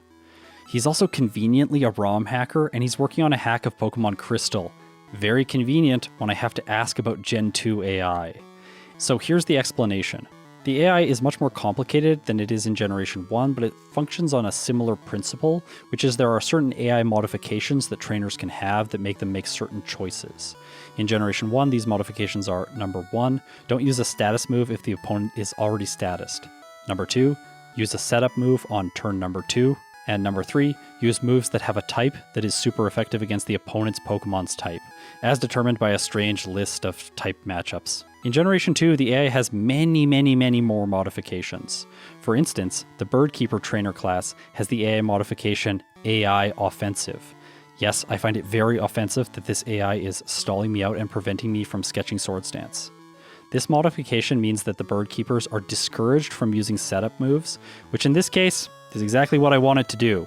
He's also conveniently a ROM hacker, and he's working on a hack of Pokemon Crystal. Very convenient when I have to ask about Gen 2 AI. So here's the explanation. The AI is much more complicated than it is in Generation 1, but it functions on a similar principle, which is there are certain AI modifications that trainers can have that make them make certain choices. In Generation 1, these modifications are: number 1, don't use a status move if the opponent is already statused. Number 2, use a setup move on turn number 2. And number 3, use moves that have a type that is super effective against the opponent's Pokemon's type, as determined by a strange list of type matchups. In Generation 2, the AI has many more modifications. For instance, the Birdkeeper trainer class has the AI modification AI Offensive. Yes, I find it very offensive that this AI is stalling me out and preventing me from sketching Sword Stance. This modification means that the Birdkeepers are discouraged from using setup moves, which in this case is exactly what I want it to do.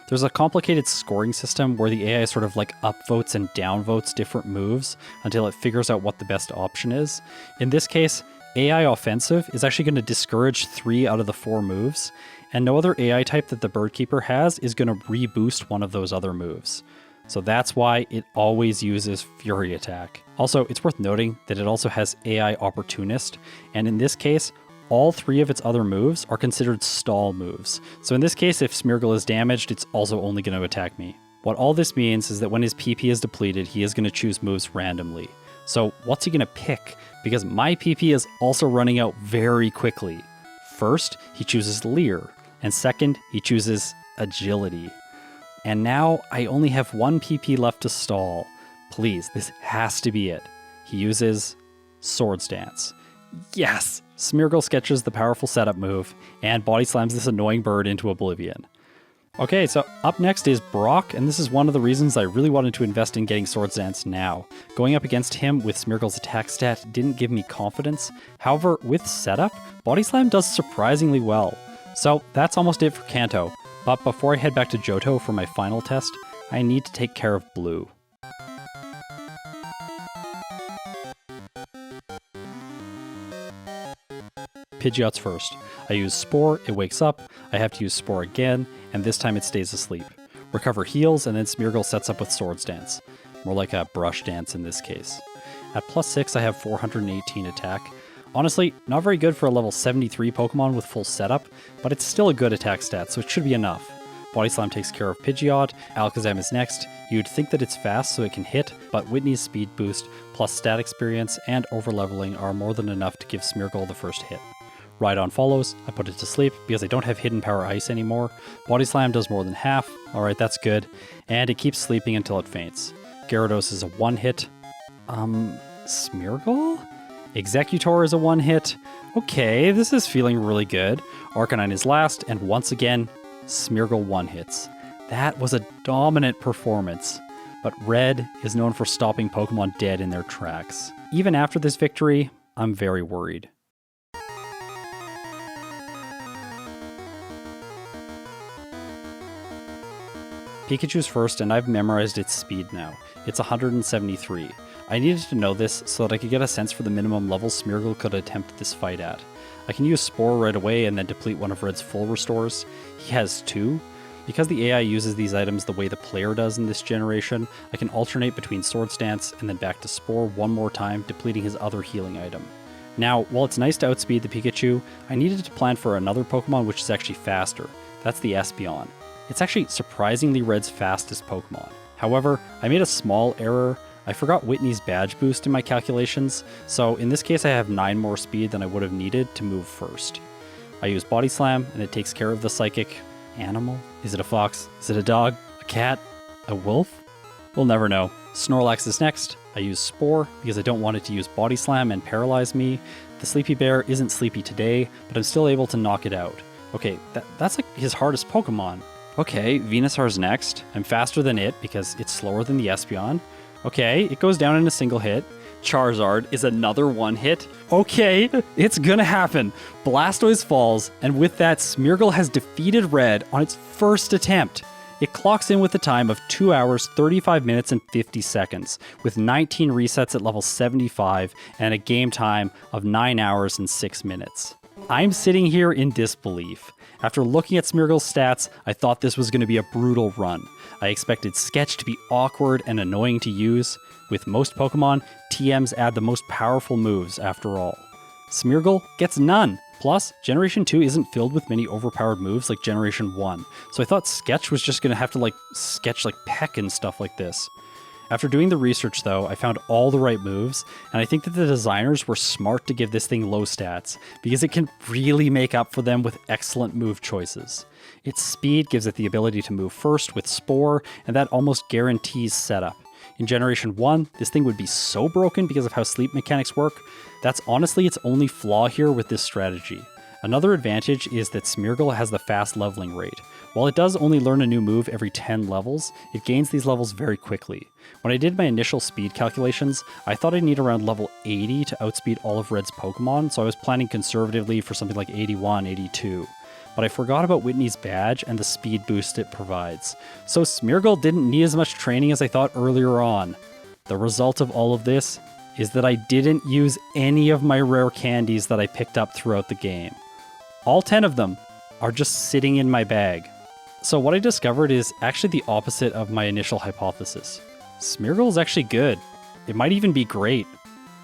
There's a complicated scoring system where the AI sort of like upvotes and downvotes different moves until it figures out what the best option is. In this case, AI Offensive is actually going to discourage 3 out of the 4 moves, and no other AI type that the Birdkeeper has is going to reboost one of those other moves. So that's why it always uses Fury Attack. Also, it's worth noting that it also has AI Opportunist, and in this case, all 3 of its other moves are considered stall moves. So in this case, if Smeargle is damaged, it's also only going to attack me. What all this means is that when his PP is depleted, he is going to choose moves randomly. So what's he going to pick? Because my PP is also running out very quickly. First, he chooses Leer, and second, he chooses Agility. And now I only have 1 PP left to stall. Please, this has to be it. He uses Sword Stance. Yes! Smeargle sketches the powerful setup move, and body slams this annoying bird into oblivion. Okay, so up next is Brock, and this is one of the reasons I really wanted to invest in getting Sword Stance now. Going up against him with Smeargle's attack stat didn't give me confidence. However, with setup, body slam does surprisingly well. So that's almost it for Kanto, but before I head back to Johto for my final test, I need to take care of Blue. Pidgeot's first. I use Spore, it wakes up, I have to use Spore again, and this time it stays asleep. Recover heals, and then Smeargle sets up with Sword Stance. More like a Brush Dance in this case. At plus 6, I have 418 attack. Honestly, not very good for a level 73 Pokemon with full setup, but it's still a good attack stat, so it should be enough. Body Slam takes care of Pidgeot, Alakazam is next. You'd think that it's fast so it can hit, but Whitney's speed boost, plus stat experience, and overleveling are more than enough to give Smeargle the first hit. Rhydon follows, I put it to sleep because I don't have Hiddenpower Ice anymore. Body Slam does more than half, alright that's good, and it keeps sleeping until it faints. Gyarados is a 1-hit. Smeargle? Executor is a 1-hit. Okay, this is feeling really good. Arcanine is last, and once again, Smeargle 1-hits. That was a dominant performance, but Red is known for stopping Pokemon dead in their tracks. Even after this victory, I'm very worried. Pikachu's first, and I've memorized its speed now. It's 173. I needed to know this so that I could get a sense for the minimum level Smeargle could attempt this fight at. I can use Spore right away and then deplete one of Red's full restores. He has 2. Because the AI uses these items the way the player does in this generation, I can alternate between Sword Stance and then back to Spore one more time, depleting his other healing item. Now, while it's nice to outspeed the Pikachu, I needed to plan for another Pokemon which is actually faster. That's the Espeon. It's actually surprisingly Red's fastest Pokemon. However, I made a small error. I forgot Whitney's badge boost in my calculations, so in this case I have 9 more speed than I would have needed to move first. I use Body Slam, and it takes care of the psychic animal. Is it a fox? Is it a dog? A cat? A wolf? We'll never know. Snorlax is next. I use Spore because I don't want it to use Body Slam and paralyze me. The Sleepy Bear isn't sleepy today, but I'm still able to knock it out. Okay, that's like his hardest Pokemon. Okay, Venusaur's next. I'm faster than it because it's slower than the Espeon. Okay, it goes down in a single hit. Charizard is another one hit. Okay, it's gonna happen. Blastoise falls, and with that, Smeargle has defeated Red on its first attempt. It clocks in with a time of 2 hours, 35 minutes, and 50 seconds, with 19 resets at level 75 and a game time of 9 hours and 6 minutes. I'm sitting here in disbelief. After looking at Smeargle's stats, I thought this was going to be a brutal run. I expected Sketch to be awkward and annoying to use. With most Pokemon, TMs add the most powerful moves after all. Smeargle gets none. Plus, Generation 2 isn't filled with many overpowered moves like Generation 1, so I thought Sketch was just going to have to sketch Peck and stuff like this. After doing the research though, I found all the right moves, and I think that the designers were smart to give this thing low stats, because it can really make up for them with excellent move choices. Its speed gives it the ability to move first with Spore, and that almost guarantees setup. In Generation 1, this thing would be so broken because of how sleep mechanics work. That's honestly its only flaw here with this strategy. Another advantage is that Smeargle has the fast leveling rate. While it does only learn a new move every 10 levels, it gains these levels very quickly. When I did my initial speed calculations, I thought I'd need around level 80 to outspeed all of Red's Pokemon, so I was planning conservatively for something like 81, 82. But I forgot about Whitney's badge and the speed boost it provides. So Smeargle didn't need as much training as I thought earlier on. The result of all of this is that I didn't use any of my rare candies that I picked up throughout the game. All 10 of them are just sitting in my bag. So what I discovered is actually the opposite of my initial hypothesis. Smeargle is actually good. It might even be great.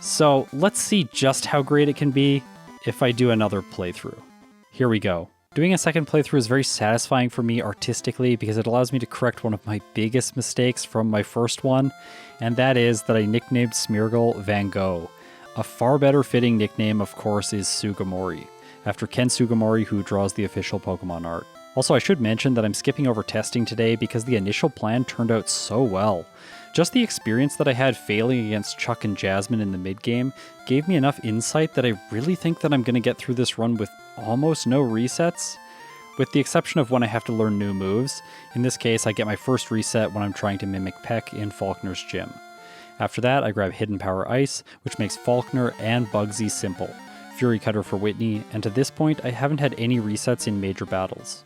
So let's see just how great it can be if I do another playthrough. Here we go. Doing a second playthrough is very satisfying for me artistically because it allows me to correct one of my biggest mistakes from my first one, and that is that I nicknamed Smeargle Van Gogh. A far better fitting nickname, of course, is Sugimori, after Ken Sugimori, who draws the official Pokemon art. Also, I should mention that I'm skipping over testing today because the initial plan turned out so well. Just the experience that I had failing against Chuck and Jasmine in the mid-game gave me enough insight that I really think that I'm going to get through this run with almost no resets, with the exception of when I have to learn new moves. In this case, I get my first reset when I'm trying to mimic Peck in Falkner's gym. After that, I grab Hiddenpower Ice, which makes Falkner and Bugsy simple, Fury Cutter for Whitney, and to this point, I haven't had any resets in major battles.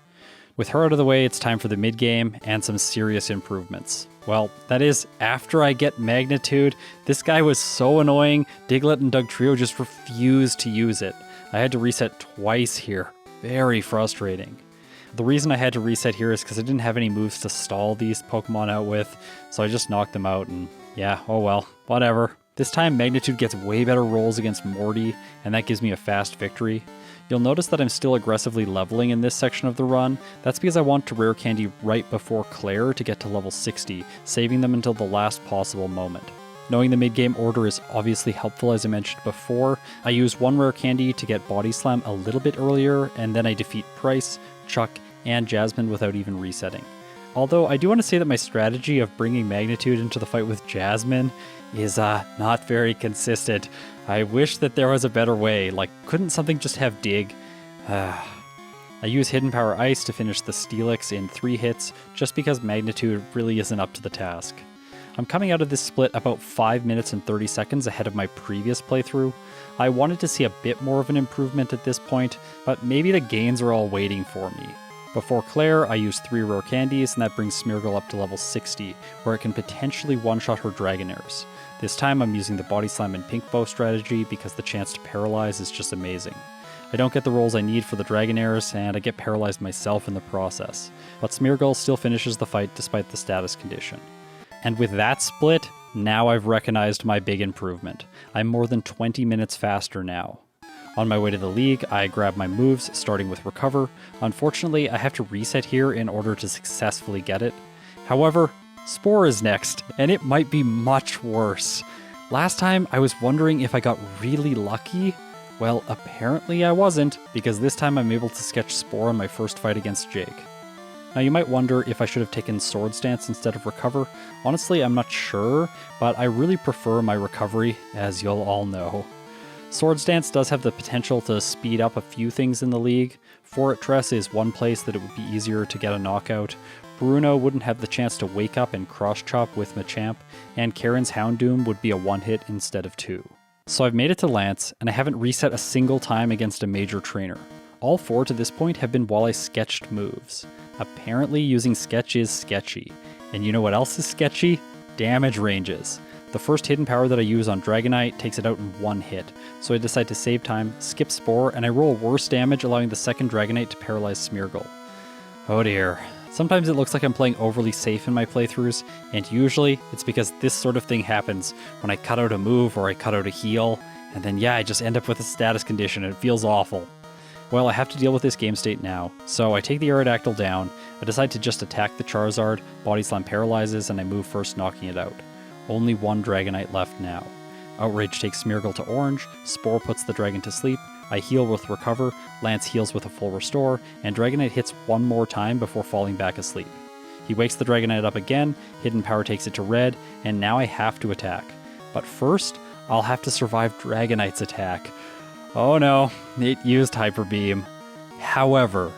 With her out of the way, it's time for the mid-game and some serious improvements. Well, that is after I get Magnitude. This guy was so annoying, Diglett and Dugtrio just refused to use it. I had to reset twice here. Very frustrating. The reason I had to reset here is because I didn't have any moves to stall these Pokemon out with, so I just knocked them out and yeah, oh well, whatever. This time Magnitude gets way better rolls against Morty, and that gives me a fast victory. You'll notice that I'm still aggressively leveling in this section of the run. That's because I want to rare candy right before Clair to get to level 60, saving them until the last possible moment. Knowing the mid-game order is obviously helpful, as I mentioned before. I use one rare candy to get Body Slam a little bit earlier, and then I defeat Price, Chuck, and Jasmine without even resetting. Although I do want to say that my strategy of bringing Magnitude into the fight with Jasmine is not very consistent. I wish that there was a better way, couldn't something just have Dig? I use Hiddenpower Ice to finish the Steelix in 3 hits, just because Magnitude really isn't up to the task. I'm coming out of this split about 5 minutes and 30 seconds ahead of my previous playthrough. I wanted to see a bit more of an improvement at this point, but maybe the gains are all waiting for me. Before Clair, I use 3 rare candies, and that brings Smeargle up to level 60, where it can potentially one-shot her Dragonairs. This time I'm using the Body Slam and Pink Bow strategy because the chance to paralyze is just amazing. I don't get the rolls I need for the Dragonairs, and I get paralyzed myself in the process. But Smeargle still finishes the fight despite the status condition. And with that split, now I've recognized my big improvement. I'm more than 20 minutes faster now. On my way to the league, I grab my moves, starting with Recover. Unfortunately, I have to reset here in order to successfully get it. However, Spore is next, and it might be much worse. Last time, I was wondering if I got really lucky. Well, apparently I wasn't, because this time I'm able to sketch Spore on my first fight against Jake. Now you might wonder if I should have taken Sword Stance instead of Recover. Honestly, I'm not sure, but I really prefer my Recovery, as you'll all know. Swords Dance does have the potential to speed up a few things in the league. Fortress is one place that it would be easier to get a knockout. Bruno wouldn't have the chance to wake up and cross-chop with Machamp, and Karen's Houndoom would be a one-hit instead of two. So I've made it to Lance, and I haven't reset a single time against a major trainer. All 4 to this point have been while I sketched moves. Apparently using sketch is sketchy. And you know what else is sketchy? Damage ranges. The first hidden power that I use on Dragonite takes it out in one hit, so I decide to save time, skip Spore, and I roll worse damage, allowing the second Dragonite to paralyze Smeargle. Oh dear. Sometimes it looks like I'm playing overly safe in my playthroughs, and usually it's because this sort of thing happens when I cut out a move or I cut out a heal, and then I just end up with a status condition and it feels awful. Well, I have to deal with this game state now, so I take the Aerodactyl down, I decide to just attack the Charizard, Body Slam paralyzes, and I move first, knocking it out. Only one Dragonite left now. Outrage takes Smeargle to orange, Spore puts the dragon to sleep, I heal with Recover, Lance heals with a full Restore, and Dragonite hits one more time before falling back asleep. He wakes the Dragonite up again, Hidden Power takes it to red, and now I have to attack. But first, I'll have to survive Dragonite's attack. Oh no, it used Hyper Beam. However,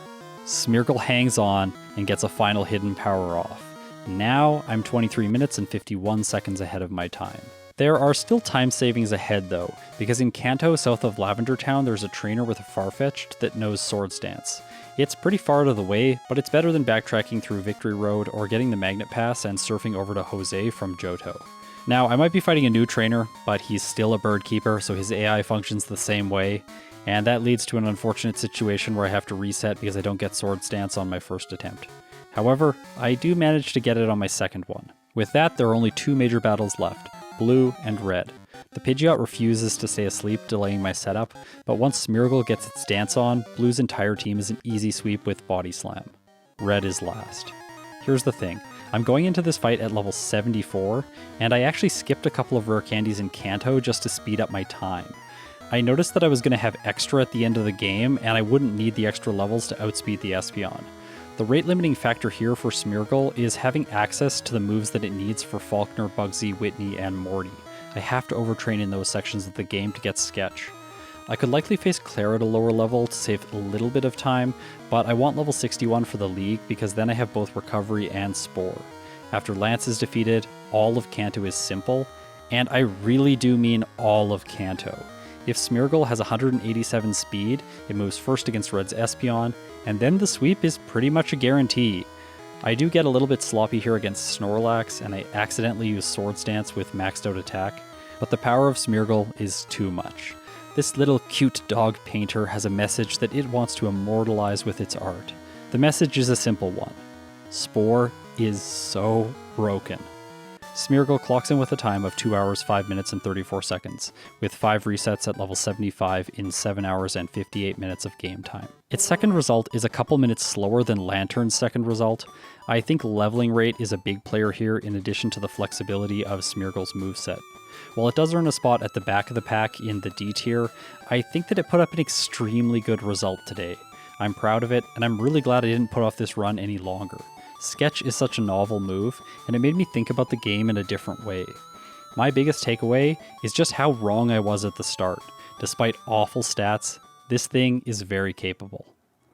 Smeargle hangs on and gets a final Hidden Power off. Now I'm 23 minutes and 51 seconds ahead of my time. There are still time savings ahead though, because in Kanto south of Lavender Town there's a trainer with a Farfetch'd that knows Swords Dance. It's pretty far out of the way, but it's better than backtracking through Victory Road or getting the Magnet Pass and surfing over to Jose from Johto. Now, I might be fighting a new trainer, but he's still a bird keeper, so his AI functions the same way, and that leads to an unfortunate situation where I have to reset because I don't get Swords Dance on my first attempt. However, I do manage to get it on my second one. With that, there are only 2 major battles left, Blue and Red. The Pidgeot refuses to stay asleep, delaying my setup, but once Smeargle gets its dance on, Blue's entire team is an easy sweep with Body Slam. Red is last. Here's the thing. I'm going into this fight at level 74, and I actually skipped a couple of rare candies in Kanto just to speed up my time. I noticed that I was going to have extra at the end of the game, and I wouldn't need the extra levels to outspeed the Espeon. The rate limiting factor here for Smeargle is having access to the moves that it needs for Falkner, Bugsy, Whitney, and Morty. I have to overtrain in those sections of the game to get Sketch. I could likely face Clair at a lower level to save a little bit of time, but I want level 61 for the League because then I have both Recovery and Spore. After Lance is defeated, all of Kanto is simple, and I really do mean all of Kanto. If Smeargle has 187 speed, it moves first against Red's Espeon, and then the sweep is pretty much a guarantee. I do get a little bit sloppy here against Snorlax, and I accidentally use Swords Dance with maxed out attack, but the power of Smeargle is too much. This little cute dog painter has a message that it wants to immortalize with its art. The message is a simple one. Spore is so broken. Smeargle clocks in with a time of 2 hours, 5 minutes, and 34 seconds, with 5 resets at level 75 in 7 hours and 58 minutes of game time. Its second result is a couple minutes slower than Lantern's second result. I think leveling rate is a big player here in addition to the flexibility of Smeargle's moveset. While it does earn a spot at the back of the pack in the D tier, I think that it put up an extremely good result today. I'm proud of it, and I'm really glad I didn't put off this run any longer. Sketch is such a novel move, and it made me think about the game in a different way. My biggest takeaway is just how wrong I was at the start. Despite awful stats, this thing is very capable.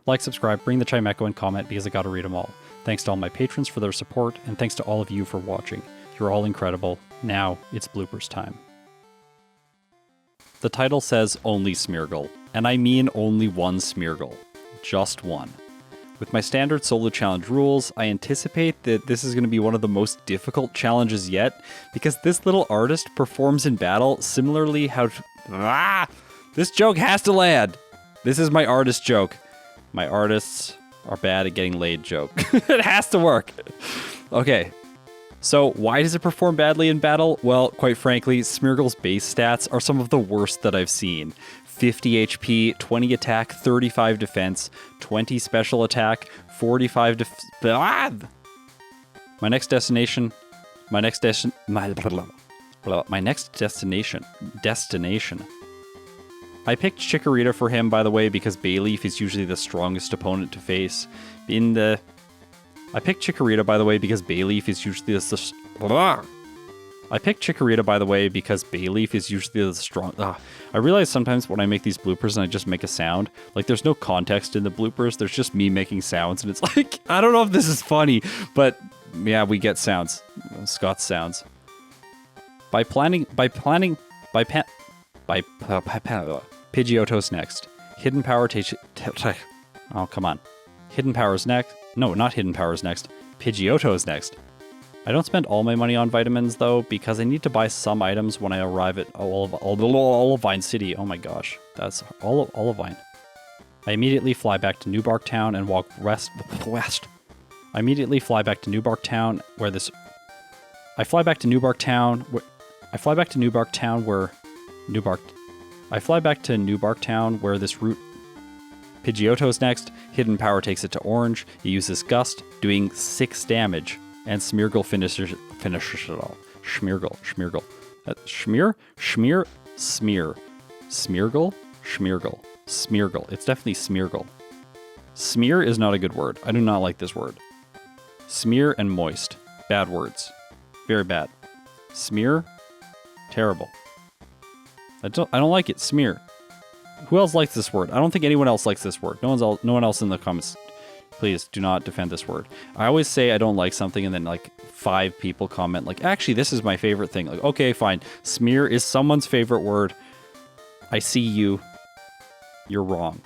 Like, subscribe, bring the Chimecho, and comment because I gotta read them all. Thanks to all my patrons for their support, and thanks to all of you for watching. You're all incredible. Now it's bloopers time. The title says only Smeargle, and I mean only one Smeargle. Just one. With my standard solo challenge rules, I anticipate that this is going to be one of the most difficult challenges yet, because this little artist performs in battle similarly how this joke has to land! This is my artist joke. My artists are bad at getting laid joke. It has to work! Okay. So why does it perform badly in battle? Well, quite frankly, Smeargle's base stats are some of the worst that I've seen. 50 HP, 20 attack, 35 defense, 20 special attack, 45 My next destination. I picked Chikorita for him, by the way, because Bayleaf is usually the strongest opponent to face. I picked Chikorita, by the way, because Bayleaf is usually I picked Chikorita, by the way, because Bayleaf is usually the strong... I realize sometimes when I make these bloopers and I just make a sound, like there's no context in the bloopers, there's just me making sounds, and it's like, I don't know if this is funny, but yeah, we get sounds. Scott's sounds. Pidgeotto's next. Hidden Power oh, come on. Hidden Power's next. No, not Hidden Power's next. Pidgeotto's next. I don't spend all my money on vitamins, though, because I need to buy some items when I arrive at Olivine City. Oh my gosh, that's Olivine. I immediately fly back to Newbark Town and walk west. I immediately fly back to Newbark Town where this... I fly back to Newbark Town where this route... Pidgeotto's next. Hidden Power takes it to Orange. He uses Gust, doing 6 damage. And Smeargle finishes it all. Smeargle. Smeargle. It's definitely Smeargle. Smear is not a good word. I do not like this word. Smear and moist. Bad words. Very bad. Smear. Terrible. I don't like it. Smear. Who else likes this word? I don't think anyone else likes this word. No one else in the comments. Please do not defend this word. I always say I don't like something and then like 5 people comment like, actually, this is my favorite thing. Like, okay, fine. Smear is someone's favorite word. I see you. You're wrong.